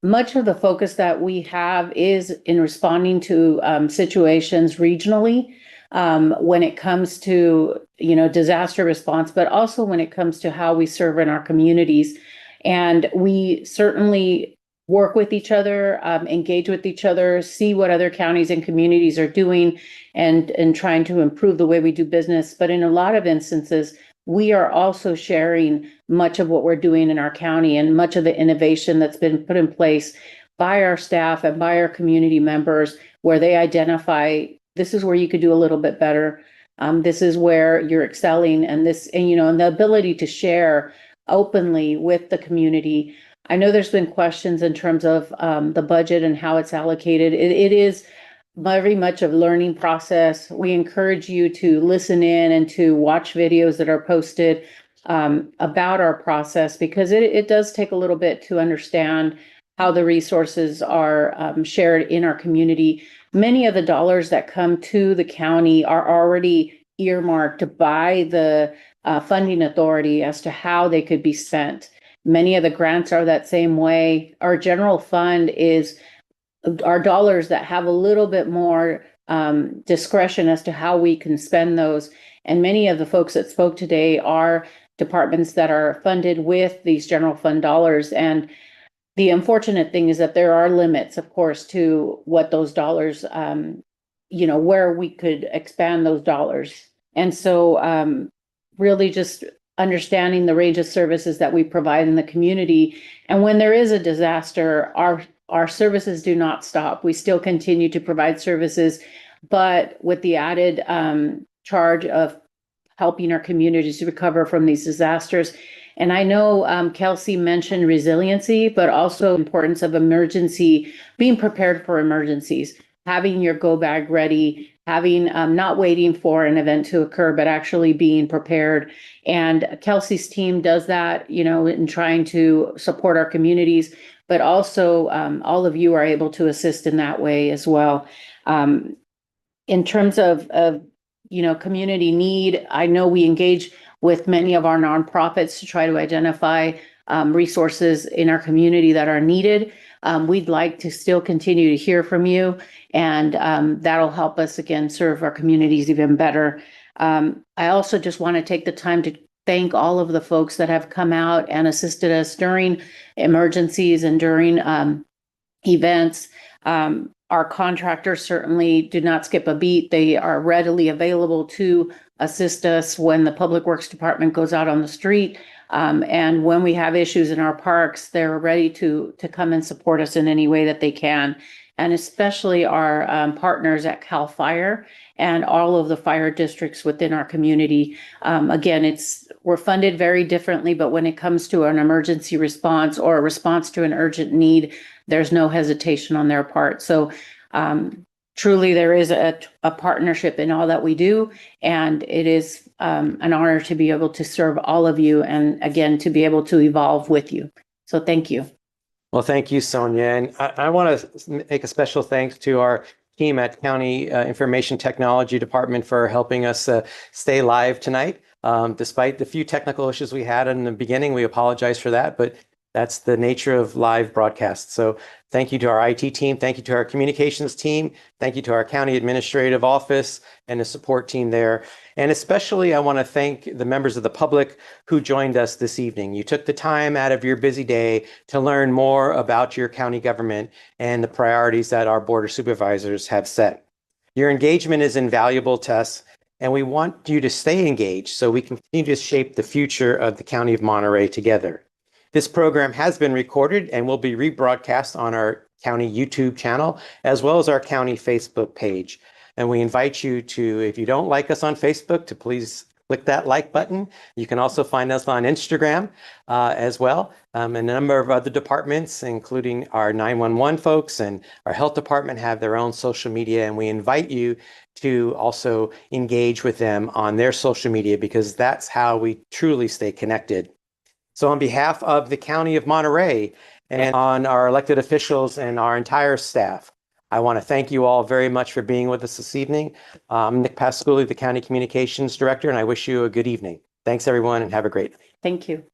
Much of the focus that we have is in responding to situations regionally when it comes to, disaster response, but also when it comes to how we serve in our communities. And we certainly work with each other, engage with each other, see what other counties and communities are doing, and trying to improve the way we do business. But in a lot of instances, we are also sharing much of what we're doing in our county and much of the innovation that's been put in place by our staff and by our community members, where they identify, this is where you could do a little bit better. This is where you're excelling, and the ability to share openly with the community. I know there's been questions in terms of the budget and how it's allocated. It is very much a learning process. We encourage you to listen in and to watch videos that are posted about our process, because it does take a little bit to understand how the resources are shared in our community. Many of the dollars that come to the county are already earmarked by the funding authority as to how they could be spent. Many of the grants are that same way. Our general fund is our dollars that have a little bit more discretion as to how we can spend those. And many of the folks that spoke today are departments that are funded with these general fund dollars. And the unfortunate thing is that there are limits, of course, to what those dollars, where we could expand those dollars. And so really just understanding the range of services that we provide in the community. And when there is a disaster, our services do not stop. We still continue to provide services, but with the added charge of helping our communities recover from these disasters. And I know Kelsey mentioned resiliency, but also importance of being prepared for emergencies, having your go bag ready, having not waiting for an event to occur, but actually being prepared. And Kelsey's team does that, in trying to support our communities, but also all of you are able to assist in that way as well. In terms of community need, I know we engage with many of our nonprofits to try to identify resources in our community that are needed. We'd like to still continue to hear from you, and that'll help us, again, serve our communities even better. I also just want to take the time to thank all of the folks that have come out and assisted us during emergencies and during events. Our contractors certainly do not skip a beat. They are readily available to assist us when the Public Works Department goes out on the street. And when we have issues in our parks, they're ready to come and support us in any way that they can. And especially our partners at CAL FIRE and all of the fire districts within our community. Again, we're funded very differently, but when it comes to an emergency response or a response to an urgent need, there's no hesitation on their part. So truly, there is a partnership in all that we do, and it is an honor to be able to serve all of you, and again, to be able to evolve with you. So thank you. Well, thank you, Sonia. And I want to make a special thanks to our team at County Information Technology Department for helping us stay live tonight. Despite the few technical issues we had in the beginning, we apologize for that, but that's the nature of live broadcasts. So thank you to our IT team. Thank you to our communications team. Thank you to our county administrative office and the support team there. And especially, I want to thank the members of the public who joined us this evening. You took the time out of your busy day to learn more about your county government and the priorities that our Board of Supervisors have set. Your engagement is invaluable to us, and we want you to stay engaged so we can continue to shape the future of the County of Monterey together. This program has been recorded and will be rebroadcast on our county YouTube channel, as well as our county Facebook page. And we invite you to, if you don't like us on Facebook, to please click that like button. You can also find us on Instagram as well. A number of other departments, including our 911 folks and our health department, have their own social media. And we invite you to also engage with them on their social media, because that's how we truly stay connected. So on behalf of the County of Monterey and on our elected officials and our entire staff, I want to thank you all very much for being with us this evening. I'm Nick Pasculi, the County Communications Director, and I wish you a good evening. Thanks, everyone, and have a great night. Thank you.